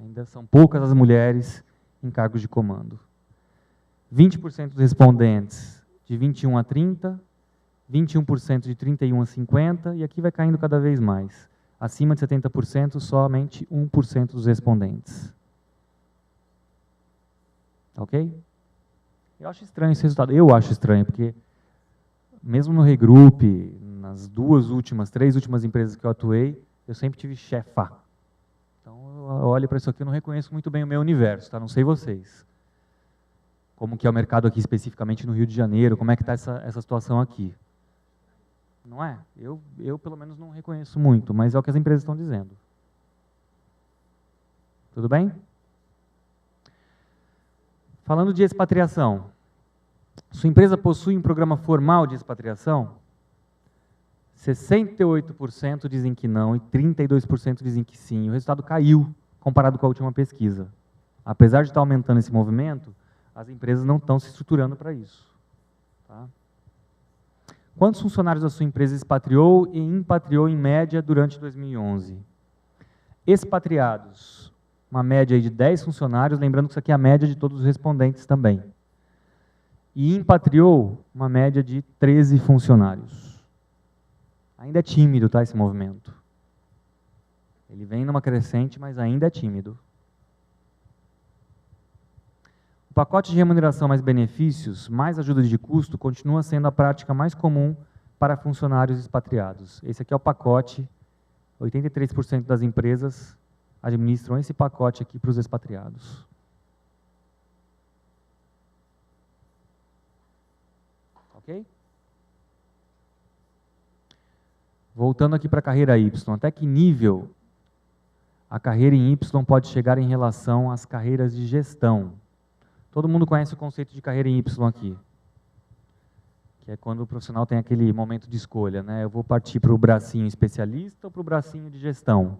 Ainda são poucas as mulheres em cargos de comando. 20% dos respondentes de 21 a 30, 21% de 31 a 50, e aqui vai caindo cada vez mais. Acima de 70%, somente 1% dos respondentes. Ok? Eu acho estranho esse resultado. Eu acho estranho, porque mesmo no Regroup, nas três últimas empresas que eu atuei, eu sempre tive chefa. Então, eu olho para isso aqui e não reconheço muito bem o meu universo, tá? Não sei vocês. Como que é o mercado aqui, especificamente no Rio de Janeiro, como é que está essa situação aqui. Não é? Eu, pelo menos, não reconheço muito, mas é o que as empresas estão dizendo. Tudo bem? Falando de expatriação. Sua empresa possui um programa formal de expatriação? 68% dizem que não e 32% dizem que sim. O resultado caiu comparado com a última pesquisa. Apesar de estar aumentando esse movimento, as empresas não estão se estruturando para isso. Tá? Quantos funcionários a sua empresa expatriou e impatriou em média durante 2011? Expatriados, uma média aí de 10 funcionários, lembrando que isso aqui é a média de todos os respondentes também. E impatriou, uma média de 13 funcionários. Ainda é tímido, tá, esse movimento. Ele vem numa crescente, mas ainda é tímido. O pacote de remuneração mais benefícios, mais ajuda de custo, continua sendo a prática mais comum para funcionários expatriados. Esse aqui é o pacote, 83% das empresas administram esse pacote aqui para os expatriados. Ok? Voltando aqui para a carreira Y, até que nível a carreira em Y pode chegar em relação às carreiras de gestão? Todo mundo conhece o conceito de carreira em Y aqui, que é quando o profissional tem aquele momento de escolha, né? Eu vou partir para o bracinho especialista ou para o bracinho de gestão?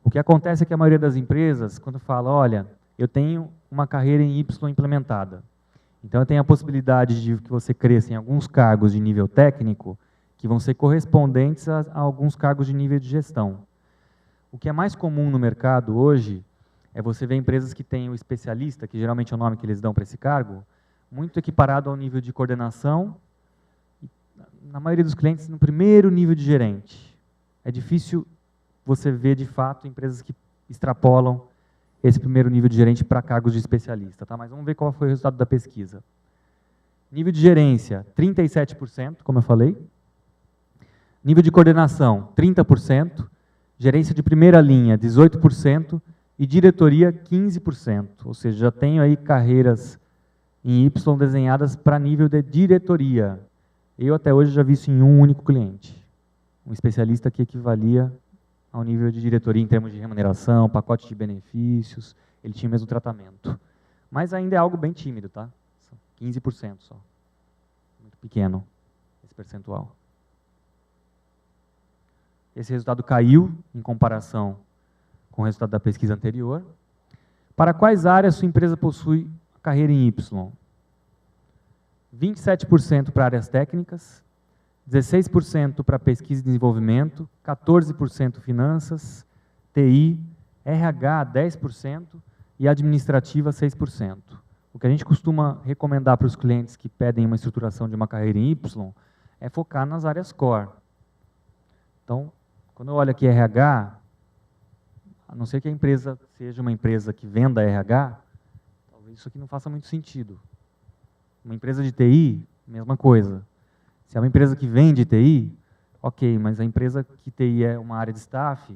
O que acontece é que a maioria das empresas, quando fala, olha, eu tenho uma carreira em Y implementada, então eu tenho a possibilidade de que você cresça em alguns cargos de nível técnico, que vão ser correspondentes a alguns cargos de nível de gestão. O que é mais comum no mercado hoje é você ver empresas que têm o especialista, que geralmente é o nome que eles dão para esse cargo, muito equiparado ao nível de coordenação, e, na maioria dos clientes, no primeiro nível de gerente. É difícil você ver, de fato, empresas que extrapolam esse primeiro nível de gerente para cargos de especialista. Tá? Mas vamos ver qual foi o resultado da pesquisa. Nível de gerência, 37%, como eu falei. Nível de coordenação, 30%. Gerência de primeira linha, 18%. E diretoria, 15%. Ou seja, já tenho aí carreiras em Y desenhadas para nível de diretoria. Eu até hoje já vi isso em um único cliente. Um especialista que equivalia ao nível de diretoria em termos de remuneração, pacote de benefícios, ele tinha o mesmo tratamento. Mas ainda é algo bem tímido, tá? 15% só. Muito pequeno esse percentual. Esse resultado caiu em comparação com o resultado da pesquisa anterior. Para quais áreas sua empresa possui carreira em Y? 27% para áreas técnicas, 16% para pesquisa e desenvolvimento, 14% finanças, TI, RH 10% e administrativa 6%. O que a gente costuma recomendar para os clientes que pedem uma estruturação de uma carreira em Y é focar nas áreas core. Então, quando eu olho aqui RH, a não ser que a empresa seja uma empresa que venda RH, talvez isso aqui não faça muito sentido. Uma empresa de TI, mesma coisa. Se é uma empresa que vende TI, ok, mas a empresa que TI é uma área de staff,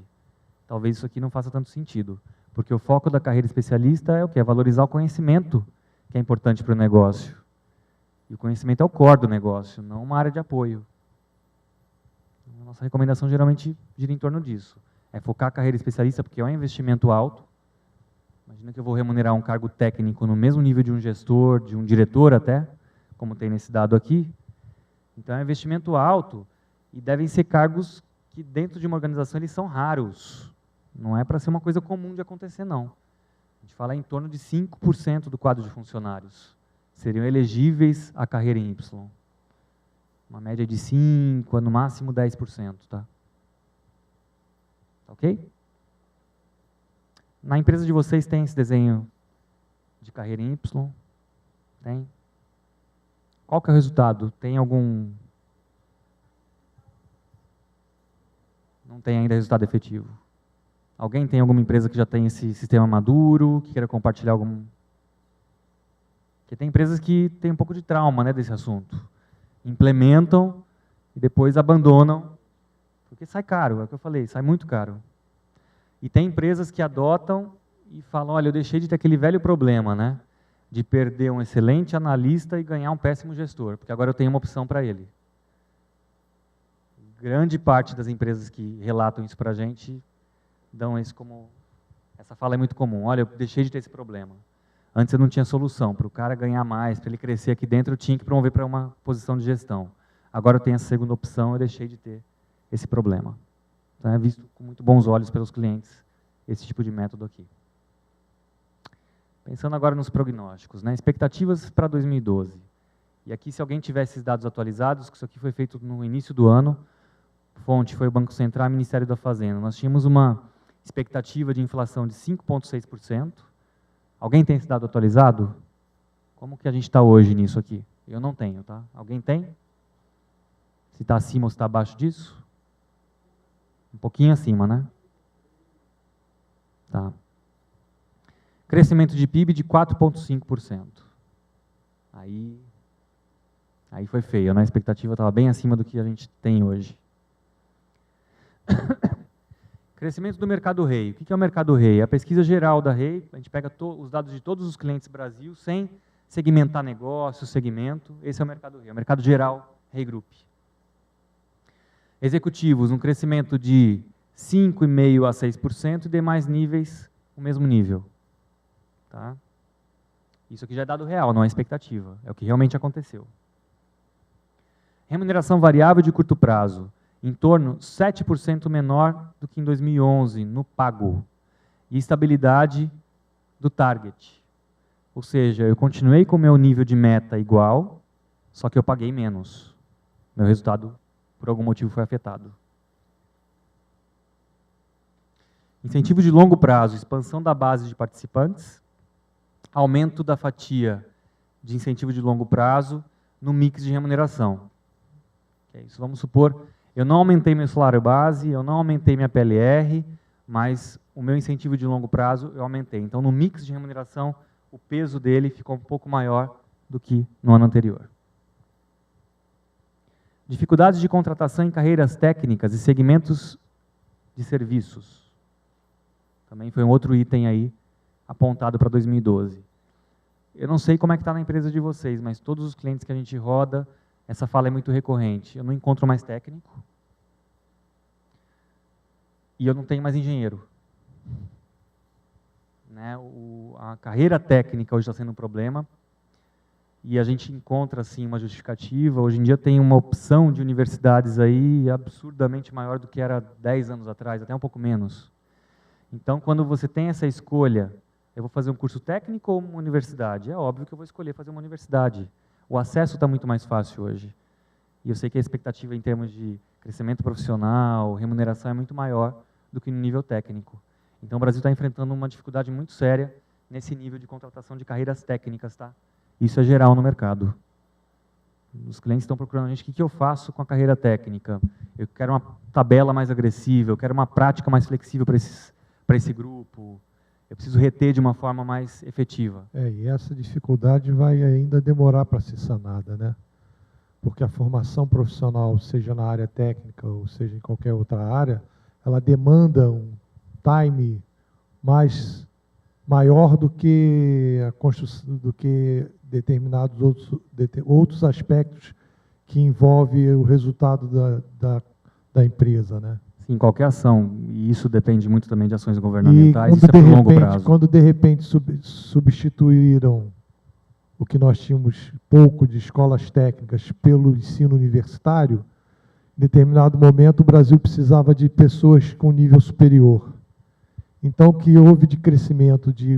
talvez isso aqui não faça tanto sentido. Porque o foco da carreira especialista é o quê? É valorizar o conhecimento, que é importante para o negócio. E o conhecimento é o core do negócio, não uma área de apoio. A nossa recomendação geralmente gira em torno disso. É focar a carreira especialista, porque é um investimento alto. Imagina que eu vou remunerar um cargo técnico no mesmo nível de um gestor, de um diretor até, como tem nesse dado aqui. Então é um investimento alto e devem ser cargos que dentro de uma organização eles são raros. Não é para ser uma coisa comum de acontecer, não. A gente fala em torno de 5% do quadro de funcionários seriam elegíveis à carreira em Y. Uma média de 5%, no máximo 10%, tá? Ok? Na empresa de vocês tem esse desenho de carreira em Y? Tem? Qual que é o resultado? Tem algum... Não tem ainda resultado efetivo. Alguém tem alguma empresa que já tem esse sistema maduro, que queira compartilhar algum... Porque tem empresas que têm um pouco de trauma, né, desse assunto. Implementam e depois abandonam, porque sai caro, é o que eu falei, sai muito caro. E tem empresas que adotam e falam, olha, eu deixei de ter aquele velho problema, né, de perder um excelente analista e ganhar um péssimo gestor, porque agora eu tenho uma opção para ele. Grande parte das empresas que relatam isso para a gente dão isso como... Essa fala é muito comum, olha, eu deixei de ter esse problema. Antes eu não tinha solução, para o cara ganhar mais, para ele crescer aqui dentro, eu tinha que promover para uma posição de gestão. Agora eu tenho essa segunda opção, eu deixei de ter esse problema. Então é visto com muito bons olhos pelos clientes esse tipo de método aqui. Pensando agora nos prognósticos, né? Expectativas para 2012. E aqui, se alguém tiver esses dados atualizados, que isso aqui foi feito no início do ano, fonte foi o Banco Central e o Ministério da Fazenda. Nós tínhamos uma expectativa de inflação de 5,6%. Alguém tem esse dado atualizado? Como que a gente está hoje nisso aqui? Eu não tenho, tá? Alguém tem? Se está acima ou se está abaixo disso? Um pouquinho acima, né? Tá. Crescimento de PIB de 4,5%. Aí foi feio, né? A expectativa estava bem acima do que a gente tem hoje. Crescimento do mercado rei. O que é o mercado rei? A pesquisa geral da rei, a gente pega os dados de todos os clientes do Brasil, sem segmentar negócio, segmento. Esse é o mercado rei, é o mercado geral, Rei Group. Executivos, um crescimento de 5,5% a 6% e demais níveis, o mesmo nível. Tá? Isso aqui já é dado real, não é expectativa, é o que realmente aconteceu. Remuneração variável de curto prazo. Em torno 7% menor do que em 2011, no pago. E estabilidade do target. Ou seja, eu continuei com o meu nível de meta igual, só que eu paguei menos. Meu resultado, por algum motivo, foi afetado. Incentivo de longo prazo, expansão da base de participantes, aumento da fatia de incentivo de longo prazo no mix de remuneração. É isso, vamos supor... Eu não aumentei meu salário base, eu não aumentei minha PLR, mas o meu incentivo de longo prazo eu aumentei. Então, no mix de remuneração, o peso dele ficou um pouco maior do que no ano anterior. Dificuldades de contratação em carreiras técnicas e segmentos de serviços. Também foi um outro item aí apontado para 2012. Eu não sei como é que está na empresa de vocês, mas todos os clientes que a gente roda, essa fala é muito recorrente. Eu não encontro mais técnico e eu não tenho mais engenheiro. Né? A carreira técnica hoje está sendo um problema e a gente encontra assim uma justificativa. Hoje em dia tem uma opção de universidades aí absurdamente maior do que era 10 anos atrás, até um pouco menos. Então, quando você tem essa escolha, eu vou fazer um curso técnico ou uma universidade? É óbvio que eu vou escolher fazer uma universidade. O acesso está muito mais fácil hoje. E eu sei que a expectativa em termos de crescimento profissional, remuneração é muito maior do que no nível técnico. Então o Brasil está enfrentando uma dificuldade muito séria nesse nível de contratação de carreiras técnicas. Tá? Isso é geral no mercado. Os clientes estão procurando a gente, o que eu faço com a carreira técnica? Eu quero uma tabela mais agressiva, eu quero uma prática mais flexível para esse grupo. Eu preciso reter de uma forma mais efetiva. E essa dificuldade vai ainda demorar para ser sanada, né? Porque a formação profissional, seja na área técnica ou seja em qualquer outra área, ela demanda um time maior do que a construção, do que determinados outros aspectos que envolvem o resultado da empresa, né? Sim, qualquer ação, e isso depende muito também de ações governamentais, isso é por longo prazo. Quando de repente substituíram o que nós tínhamos pouco de escolas técnicas pelo ensino universitário, em determinado momento o Brasil precisava de pessoas com nível superior. Então, o que houve de crescimento de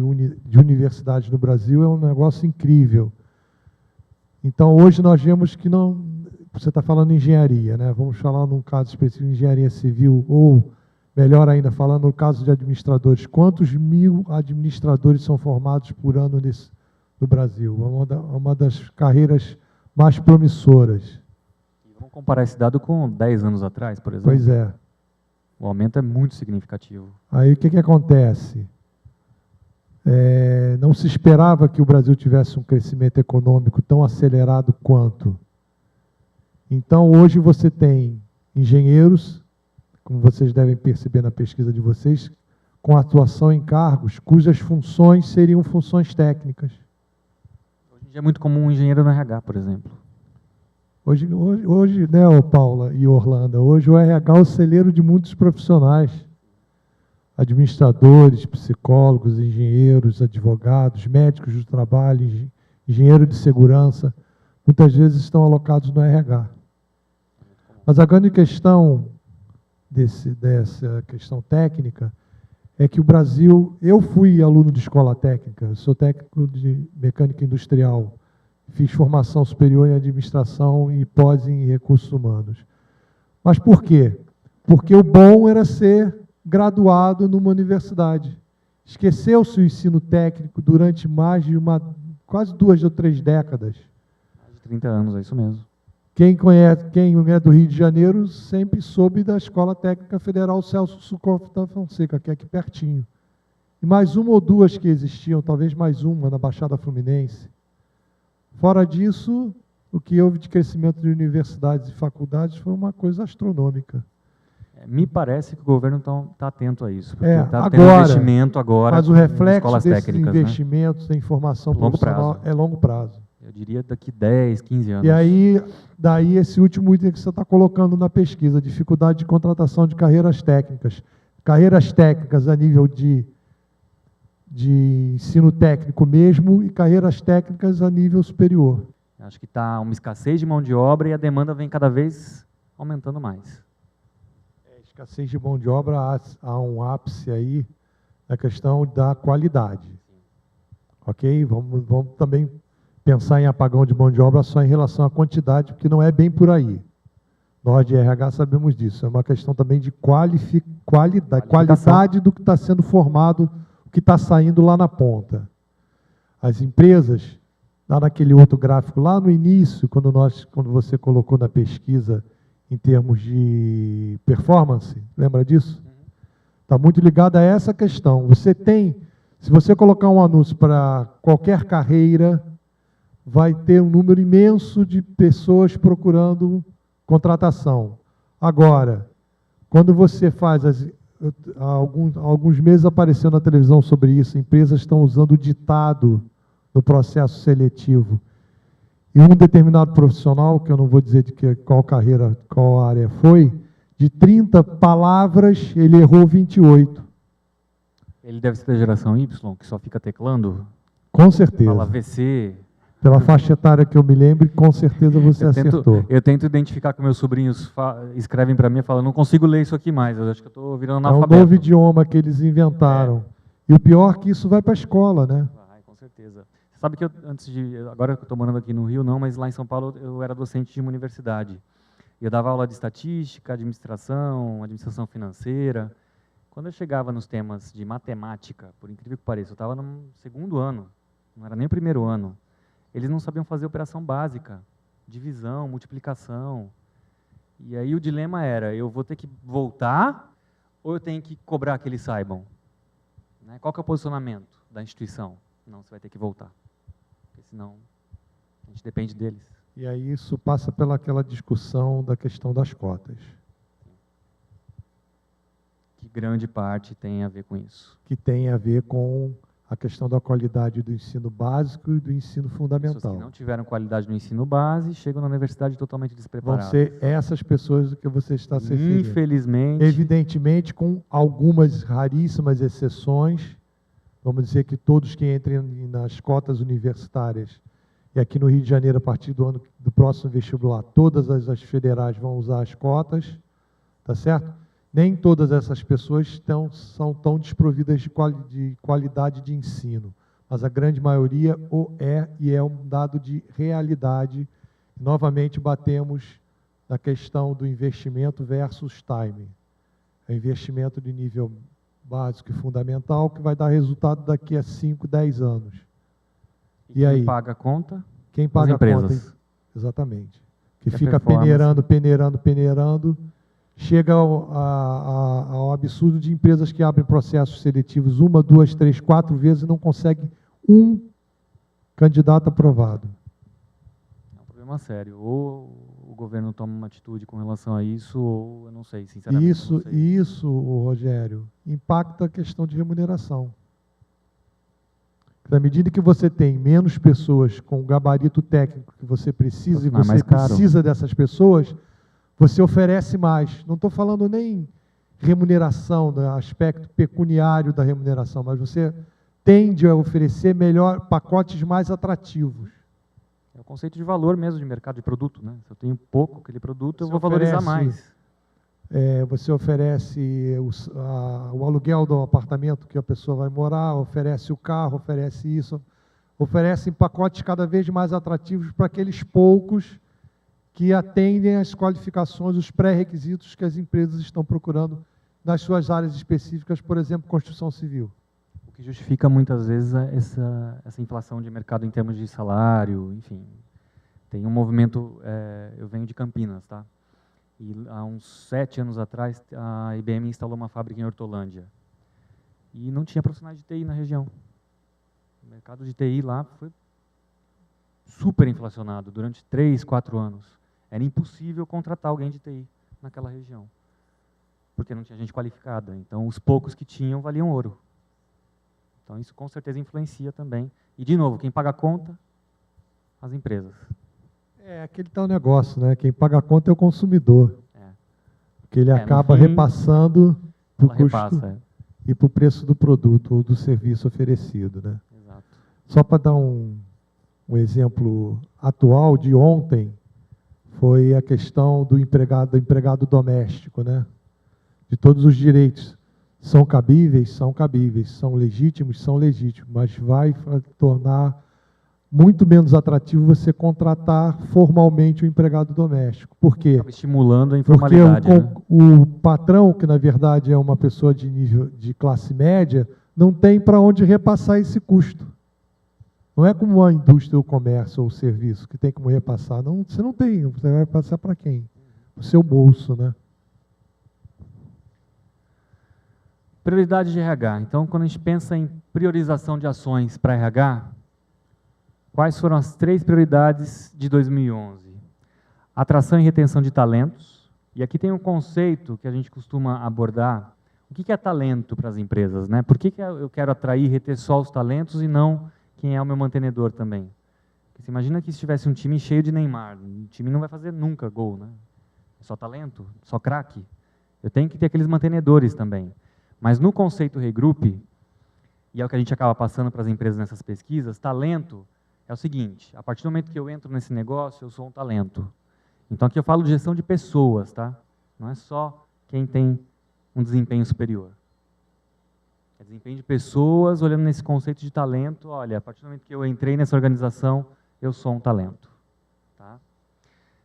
universidades no Brasil é um negócio incrível. Então, hoje nós vemos que não... Você está falando em engenharia, né? Vamos falar num caso específico de engenharia civil, ou, melhor ainda, falando no caso de administradores. Quantos mil administradores são formados por ano no Brasil? É uma das carreiras mais promissoras. Vamos comparar esse dado com 10 anos atrás, por exemplo? Pois é. O aumento é muito significativo. Aí o que acontece? Não se esperava que o Brasil tivesse um crescimento econômico tão acelerado quanto. Então, hoje você tem engenheiros, como vocês devem perceber na pesquisa de vocês, com atuação em cargos cujas funções seriam funções técnicas. Hoje em dia é muito comum um engenheiro no RH, por exemplo. Hoje, né, Paula e Orlando, hoje o RH é o celeiro de muitos profissionais. Administradores, psicólogos, engenheiros, advogados, médicos do trabalho, engenheiro de segurança, muitas vezes estão alocados no RH. Mas a grande questão dessa questão técnica é que o Brasil... Eu fui aluno de escola técnica, sou técnico de mecânica industrial, fiz formação superior em administração e pós em recursos humanos. Mas por quê? Porque o bom era ser graduado numa universidade. Esqueceu-se o ensino técnico durante mais de quase 2 ou 3 décadas. Mais de 30 anos, é isso mesmo. Quem é do Rio de Janeiro sempre soube da Escola Técnica Federal Celso Succoff da Fonseca, que é aqui pertinho. E mais uma ou duas que existiam, talvez mais uma na Baixada Fluminense. Fora disso, o que houve de crescimento de universidades e faculdades foi uma coisa astronômica. Me parece que o governo está atento a isso, porque está tendo investimento agora. Mas o reflexo desses técnicas, investimentos em formação longo profissional prazo. É longo prazo. Eu diria daqui 10, 15 anos. E aí, daí esse último item que você está colocando na pesquisa, dificuldade de contratação de carreiras técnicas. Carreiras técnicas a nível de ensino técnico mesmo e carreiras técnicas a nível superior. Acho que está uma escassez de mão de obra e a demanda vem cada vez aumentando mais. Escassez de mão de obra, há um ápice aí na questão da qualidade. Ok? Vamos também pensar em apagão de mão de obra só em relação à quantidade, porque não é bem por aí. Nós de RH sabemos disso. É uma questão também de qualidade do que está sendo formado, o que está saindo lá na ponta. As empresas, lá naquele outro gráfico, lá no início, quando você colocou na pesquisa em termos de performance, lembra disso? Está muito ligado a essa questão. Se você colocar um anúncio para qualquer carreira, vai ter um número imenso de pessoas procurando contratação. Agora, quando você faz... há alguns meses apareceu na televisão sobre isso, empresas estão usando o ditado no processo seletivo. E um determinado profissional, que eu não vou dizer de qual carreira, qual área foi, de 30 palavras, ele errou 28. Ele deve ser da geração Y, que só fica teclando? Com certeza. Fala VC... Pela faixa etária que eu me lembro, com certeza você acertou. Eu tento identificar que meus sobrinhos escrevem para mim e falam, não consigo ler isso aqui mais, eu acho que eu estou virando analfabeto. É um novo idioma que eles inventaram. E o pior é que isso vai para a escola, né? Vai, com certeza. Você sabe que agora que eu estou morando aqui no Rio, não, mas lá em São Paulo eu era docente de uma universidade. E eu dava aula de estatística, administração financeira. Quando eu chegava nos temas de matemática, por incrível que pareça, eu estava no 2º ano, não era nem o 1º ano. Eles não sabiam fazer operação básica, divisão, multiplicação. E aí o dilema era, eu vou ter que voltar ou eu tenho que cobrar que eles saibam? Né? Qual que é o posicionamento da instituição? Não, você vai ter que voltar, porque senão a gente depende deles. E aí isso passa pelaquela discussão da questão das cotas. Que grande parte tem a ver com isso. Que tem a ver com a questão da qualidade do ensino básico e do ensino fundamental. Pessoas que não tiveram qualidade no ensino base chegam na universidade totalmente despreparadas. Vão ser essas pessoas que você está se referindo. Infelizmente. Evidentemente, com algumas raríssimas exceções, vamos dizer que todos que entrem nas cotas universitárias, e aqui no Rio de Janeiro, a partir do próximo vestibular, todas as federais vão usar as cotas, tá certo? nem todas essas pessoas são tão desprovidas de qualidade de ensino, mas a grande maioria o é, e é um dado de realidade. Novamente batemos na questão do investimento versus time. É investimento de nível básico e fundamental que vai dar resultado daqui a 5, 10 anos. E quem aí? Paga a conta? Quem paga As empresas. a conta? Exatamente. Que a fica performance. peneirando, chega ao absurdo de empresas que abrem processos seletivos 1, 2, 3, 4 vezes e não conseguem um candidato aprovado. É um problema sério. Ou o governo toma uma atitude com relação a isso, ou eu não sei, sinceramente. Isso, Rogério, impacta a questão de remuneração. Na medida que você tem menos pessoas com o gabarito técnico que você precisa, e você precisa dessas pessoas, você oferece mais. Não estou falando nem remuneração, do aspecto pecuniário da remuneração, mas você tende a oferecer pacotes mais atrativos. É o conceito de valor mesmo de mercado de produto, né? Se eu tenho pouco aquele produto, eu vou valorizar mais. Você oferece o aluguel do apartamento que a pessoa vai morar, oferece o carro, oferece isso, oferecem pacotes cada vez mais atrativos para aqueles poucos que atendem às qualificações, os pré-requisitos que as empresas estão procurando nas suas áreas específicas, por exemplo, construção civil. O que justifica muitas vezes essa inflação de mercado em termos de salário, enfim. Tem um movimento, eu venho de Campinas, tá? E há uns 7 anos atrás, a IBM instalou uma fábrica em Hortolândia. E não tinha profissionais de TI na região. O mercado de TI lá foi super inflacionado durante 3, 4 anos. Era impossível contratar alguém de TI naquela região, porque não tinha gente qualificada. Então, os poucos que tinham valiam ouro. Então, isso com certeza influencia também. E, de novo, quem paga a conta? As empresas. É aquele tal negócio, né? Quem paga a conta é o consumidor. Porque ele acaba repassando para o custo e para o preço do produto ou do serviço oferecido, né? Exato. Só para dar um exemplo atual de ontem, foi a questão do empregado doméstico, né? De todos os direitos. São cabíveis, são legítimos, mas vai tornar muito menos atrativo você contratar formalmente um empregado doméstico. Por quê? Acaba estimulando a informalidade. Porque o patrão, que na verdade é uma pessoa de nível de classe média, não tem para onde repassar esse custo. Não é como a indústria, o comércio ou o serviço, que tem como repassar. Não, você não tem, você vai passar para quem? O seu bolso, né? Prioridade de RH. Então, quando a gente pensa em priorização de ações para RH, quais foram as 3 prioridades de 2011? Atração e retenção de talentos. E aqui tem um conceito que a gente costuma abordar. O que é talento para as empresas, né? Por que eu quero atrair e reter só os talentos e não quem é o meu mantenedor também? Porque você imagina que se tivesse um time cheio de Neymar, o time não vai fazer nunca gol, né? Só talento, só craque. Eu tenho que ter aqueles mantenedores também. Mas no conceito Regroup, e é o que a gente acaba passando para as empresas nessas pesquisas, talento é o seguinte: a partir do momento que eu entro nesse negócio, eu sou um talento. Então aqui eu falo de gestão de pessoas, tá? Não é só quem tem um desempenho superior. É desempenho de pessoas, olhando nesse conceito de talento. Olha, a partir do momento que eu entrei nessa organização, eu sou um talento. Tá?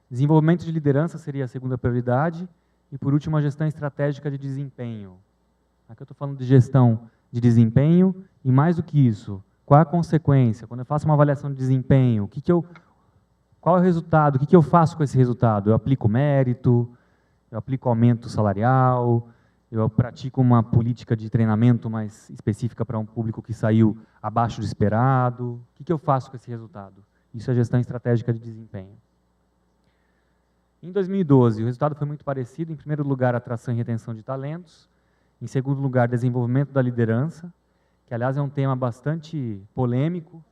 Desenvolvimento de liderança seria a segunda prioridade. E por último, a gestão estratégica de desempenho. Aqui eu estou falando de gestão de desempenho e mais do que isso, qual é a consequência? Quando eu faço uma avaliação de desempenho, qual é o resultado? O que eu faço com esse resultado? Eu aplico mérito, eu aplico aumento salarial, eu pratico uma política de treinamento mais específica para um público que saiu abaixo do esperado. O que eu faço com esse resultado? Isso é gestão estratégica de desempenho. Em 2012, o resultado foi muito parecido. Em primeiro lugar, atração e retenção de talentos. Em segundo lugar, desenvolvimento da liderança, que, aliás, é um tema bastante polêmico.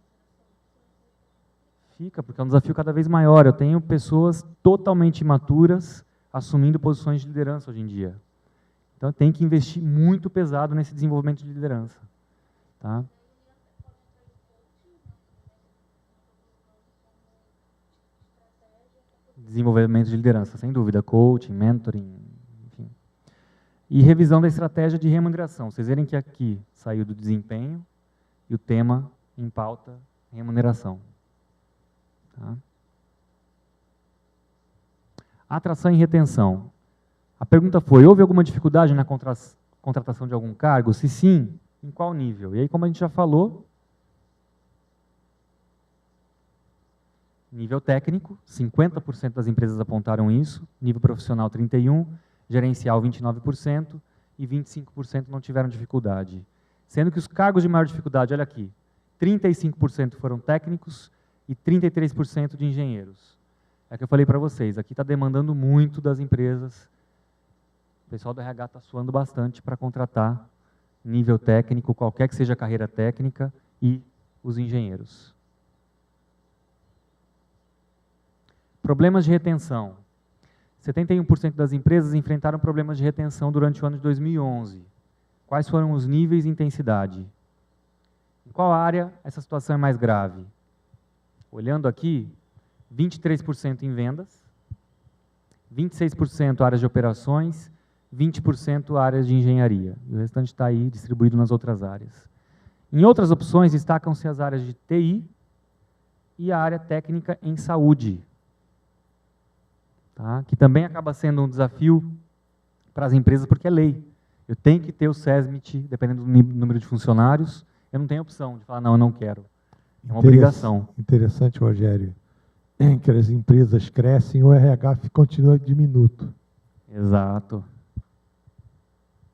Porque é um desafio cada vez maior. Eu tenho pessoas totalmente imaturas assumindo posições de liderança hoje em dia. Então, tem que investir muito pesado nesse desenvolvimento de liderança. Tá? Desenvolvimento de liderança, sem dúvida. Coaching, mentoring, enfim. E revisão da estratégia de remuneração. Vocês verem que aqui saiu do desempenho e o tema em pauta, remuneração. Tá? Atração e retenção. A pergunta foi, houve alguma dificuldade na contratação de algum cargo? Se sim, em qual nível? E aí, como a gente já falou, nível técnico, 50% das empresas apontaram isso, nível profissional 31%, gerencial 29% e 25% não tiveram dificuldade. Sendo que os cargos de maior dificuldade, olha aqui, 35% foram técnicos e 33% de engenheiros. É o que eu falei para vocês, aqui está demandando muito das empresas. O pessoal do RH está suando bastante para contratar nível técnico, qualquer que seja a carreira técnica, e os engenheiros. Problemas de retenção. 71% das empresas enfrentaram problemas de retenção durante o ano de 2011. Quais foram os níveis e intensidade? Em qual área essa situação é mais grave? Olhando aqui, 23% em vendas, 26% áreas de operações, 20% áreas de engenharia. E o restante está aí distribuído nas outras áreas. Em outras opções, destacam-se as áreas de TI e a área técnica em saúde. Tá? Que também acaba sendo um desafio para as empresas, porque é lei. Eu tenho que ter o SESMIT, dependendo do número de funcionários, eu não tenho opção de falar, não, eu não quero. É uma obrigação. Interessante, Rogério, que as empresas crescem, o RH continua diminuto. Exato.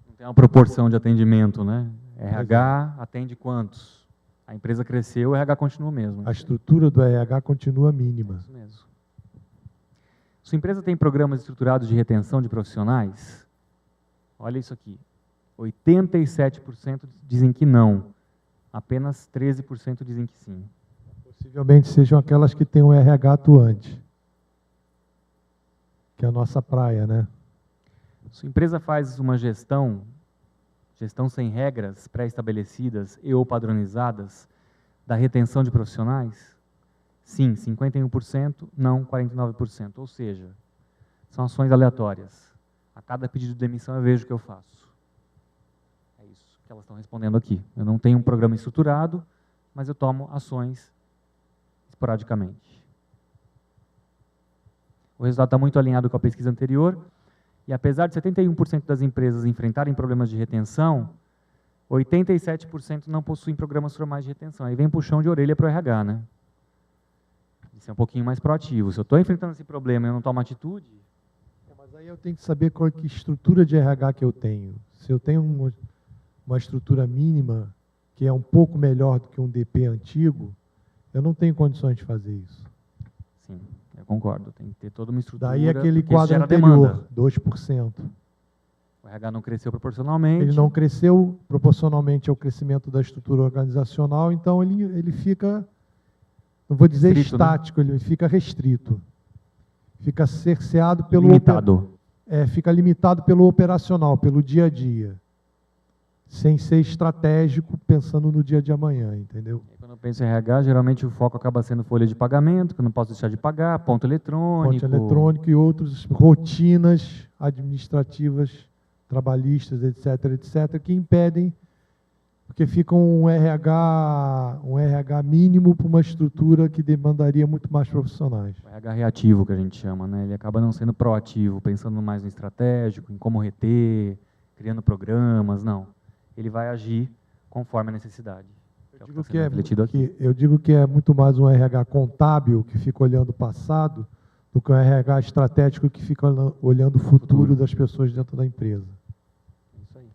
Não tem uma proporção de atendimento, né? RH atende quantos? A empresa cresceu, o RH continua o mesmo. A estrutura do RH continua mínima. Isso mesmo. Sua empresa tem programas estruturados de retenção de profissionais? Olha isso aqui. 87% dizem que não. Apenas 13% dizem que sim. Possivelmente sejam aquelas que têm um RH atuante. Que é a nossa praia, né? Sua empresa faz uma gestão sem regras pré-estabelecidas e ou padronizadas da retenção de profissionais? Sim, 51%, não 49%. Ou seja, são ações aleatórias. A cada pedido de demissão eu vejo o que eu faço. É isso que elas estão respondendo aqui. Eu não tenho um programa estruturado, mas eu tomo ações esporadicamente. O resultado está muito alinhado com a pesquisa anterior, e apesar de 71% das empresas enfrentarem problemas de retenção, 87% não possuem programas formais de retenção. Aí vem puxão de orelha para o RH, né? Isso é um pouquinho mais proativo. Se eu estou enfrentando esse problema e eu não tomo atitude... Mas aí eu tenho que saber qual que estrutura de RH que eu tenho. Se eu tenho uma estrutura mínima, que é um pouco melhor do que um DP antigo, eu não tenho condições de fazer isso. Sim, eu concordo. Tem que ter toda uma estrutura. Daí aquele quadro anterior, demanda. 2%. O RH não cresceu proporcionalmente. Ele não cresceu proporcionalmente ao crescimento da estrutura organizacional, então ele fica, não vou dizer restrito, estático, né? Ele fica restrito. Fica cerceado pelo... Limitado. Fica limitado pelo operacional, pelo dia a dia. Sem ser estratégico, pensando no dia de amanhã, entendeu? Quando eu penso em RH, geralmente o foco acaba sendo folha de pagamento, que eu não posso deixar de pagar, ponto eletrônico... Ponto eletrônico e outras rotinas administrativas, trabalhistas, etc., que impedem, porque fica um RH mínimo para uma estrutura que demandaria muito mais profissionais. O RH reativo, que a gente chama, né? Ele acaba não sendo proativo, pensando mais no estratégico, em como reter, criando programas, não. Ele vai agir conforme a necessidade. Eu digo que é muito mais um RH contábil, que fica olhando o passado, do que um RH estratégico que fica olhando o futuro das pessoas dentro da empresa. Isso aí.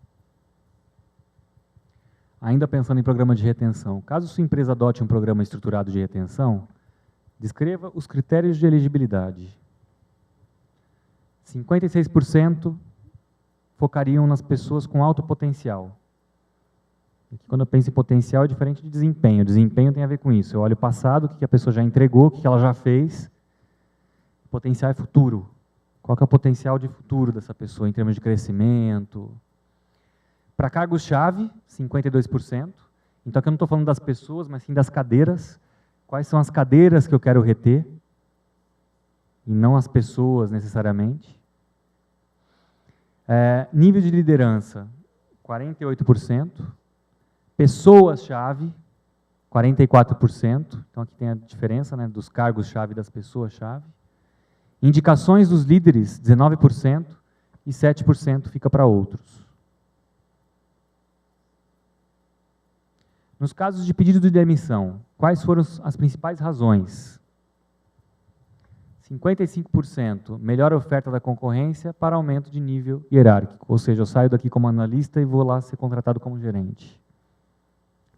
Ainda pensando em programa de retenção, caso sua empresa adote um programa estruturado de retenção, descreva os critérios de elegibilidade. 56% focariam nas pessoas com alto potencial. Aqui, quando eu penso em potencial, é diferente de desempenho. Desempenho tem a ver com isso. Eu olho o passado, o que a pessoa já entregou, o que ela já fez. Potencial é futuro. Qual que é o potencial de futuro dessa pessoa em termos de crescimento? Para cargos-chave, 52%. Então, aqui eu não estou falando das pessoas, mas sim das cadeiras. Quais são as cadeiras que eu quero reter? E não as pessoas, necessariamente. Nível de liderança, 48%. Pessoas-chave, 44%. Então, aqui tem a diferença, né, dos cargos-chave e das pessoas-chave. Indicações dos líderes, 19%. E 7% fica para outros. Nos casos de pedido de demissão, quais foram as principais razões? 55%, melhor oferta da concorrência para aumento de nível hierárquico. Ou seja, eu saio daqui como analista e vou lá ser contratado como gerente.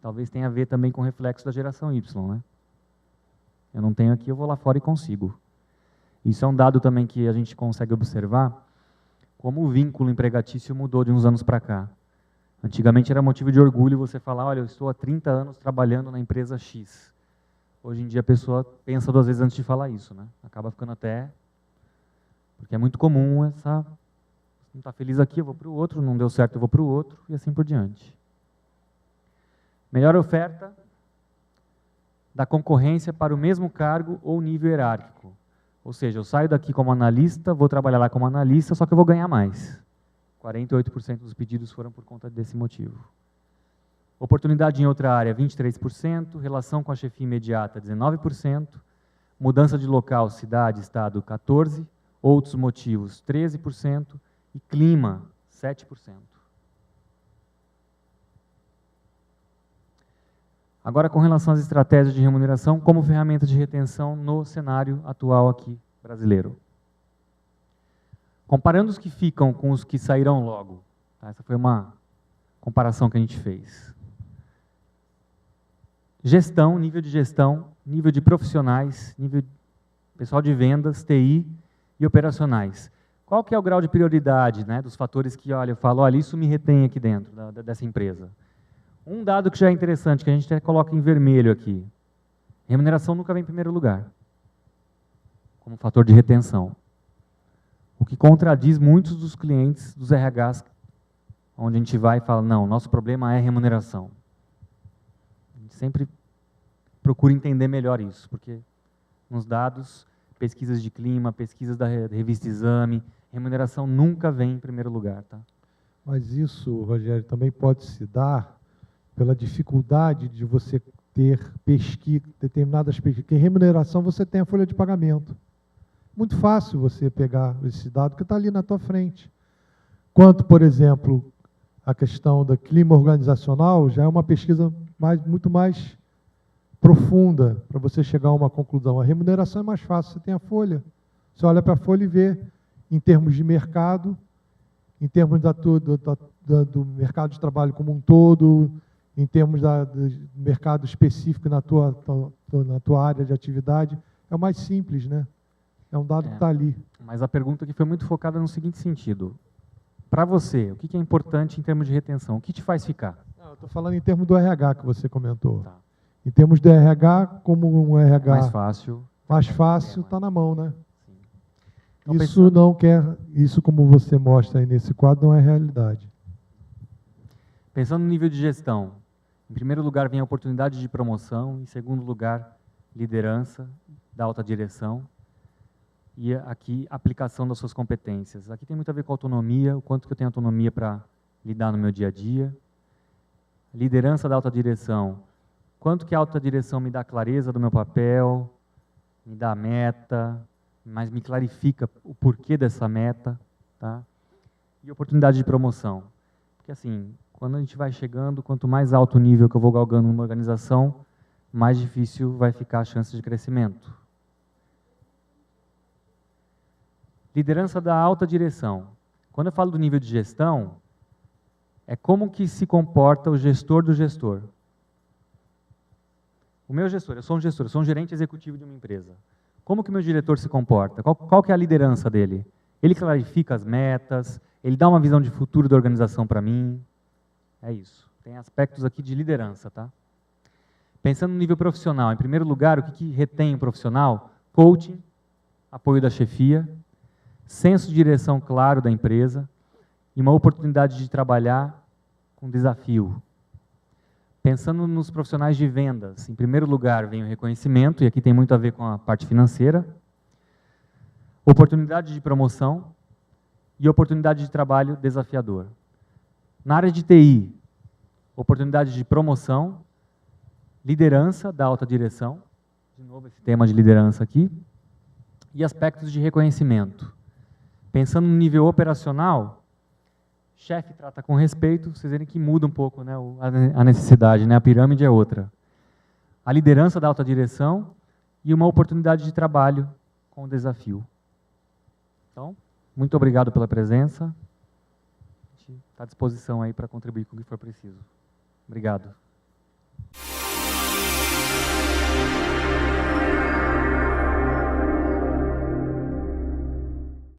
Talvez tenha a ver também com o reflexo da geração Y, né? Eu não tenho aqui, eu vou lá fora e consigo. Isso é um dado também que a gente consegue observar, como o vínculo empregatício mudou de uns anos para cá. Antigamente era motivo de orgulho você falar, olha, eu estou há 30 anos trabalhando na empresa X. Hoje em dia a pessoa pensa 2 vezes antes de falar isso, né? Acaba ficando até... Porque é muito comum essa... Não está feliz aqui, eu vou para o outro, não deu certo, eu vou para o outro, e assim por diante. Melhor oferta da concorrência para o mesmo cargo ou nível hierárquico. Ou seja, eu saio daqui como analista, vou trabalhar lá como analista, só que eu vou ganhar mais. 48% dos pedidos foram por conta desse motivo. Oportunidade em outra área, 23%. Relação com a chefia imediata, 19%. Mudança de local, cidade, estado, 14%. Outros motivos, 13%. E clima, 7%. Agora, com relação às estratégias de remuneração como ferramenta de retenção no cenário atual aqui brasileiro. Comparando os que ficam com os que sairão logo. Tá? Essa foi uma comparação que a gente fez. Gestão, nível de profissionais, nível de pessoal de vendas, TI e operacionais. Qual que é o grau de prioridade, né, dos fatores que, olha, eu falo, olha, isso me retém aqui dentro dessa empresa? Um dado que já é interessante, que a gente até coloca em vermelho aqui. Remuneração nunca vem em primeiro lugar, como fator de retenção. O que contradiz muitos dos clientes dos RHs, onde a gente vai e fala, não, nosso problema é remuneração. A gente sempre procura entender melhor isso, porque nos dados, pesquisas de clima, pesquisas da revista Exame, remuneração nunca vem em primeiro lugar. Tá? Mas isso, Rogério, também pode se dar pela dificuldade de você ter determinadas pesquisas. Porque em remuneração você tem a folha de pagamento. Muito fácil você pegar esse dado que está ali na tua frente. Quanto, por exemplo, a questão do clima organizacional, já é uma pesquisa muito mais profunda para você chegar a uma conclusão. A remuneração é mais fácil, você tem a folha. Você olha para a folha e vê, em termos de mercado, em termos do mercado de trabalho como um todo, em termos do mercado específico na tua área de atividade, é o mais simples, né? É um dado que está ali. Mas a pergunta aqui foi muito focada no seguinte sentido. Para você, o que é importante em termos de retenção? O que te faz ficar? Não, eu estou falando em termos do RH que você comentou. Tá. Em termos do RH, como um RH mais fácil, está na mão, né? Sim. Então, isso como você mostra aí nesse quadro, não é realidade. Pensando no nível de gestão, em primeiro lugar vem a oportunidade de promoção, em segundo lugar, liderança da alta direção, e aqui, aplicação das suas competências. Aqui tem muito a ver com autonomia, o quanto que eu tenho autonomia para lidar no meu dia a dia. Liderança da alta direção, quanto que a alta direção me dá clareza do meu papel, me dá meta, mas me clarifica o porquê dessa meta. Tá? E oportunidade de promoção. Porque assim, quando a gente vai chegando, quanto mais alto o nível que eu vou galgando numa organização, mais difícil vai ficar a chance de crescimento. Liderança da alta direção. Quando eu falo do nível de gestão, é como que se comporta o gestor do gestor. O meu gestor, eu sou um gerente executivo de uma empresa. Como que o meu diretor se comporta? Qual que é a liderança dele? Ele clarifica as metas, ele dá uma visão de futuro da organização para mim. É isso. Tem aspectos aqui de liderança, tá? Pensando no nível profissional, em primeiro lugar, o que retém o profissional? Coaching, apoio da chefia, senso de direção claro da empresa e uma oportunidade de trabalhar com desafio. Pensando nos profissionais de vendas, em primeiro lugar vem o reconhecimento, e aqui tem muito a ver com a parte financeira, oportunidade de promoção, e oportunidade de trabalho desafiador. Na área de TI, oportunidade de promoção, liderança da alta direção, de novo esse tema de liderança aqui, e aspectos de reconhecimento. Pensando no nível operacional, chefe trata com respeito, vocês verem que muda um pouco, né, a necessidade, né, a pirâmide é outra. A liderança da alta direção e uma oportunidade de trabalho com desafio. Então, muito obrigado pela presença. A gente está à disposição aí para contribuir com o que for preciso. Obrigado.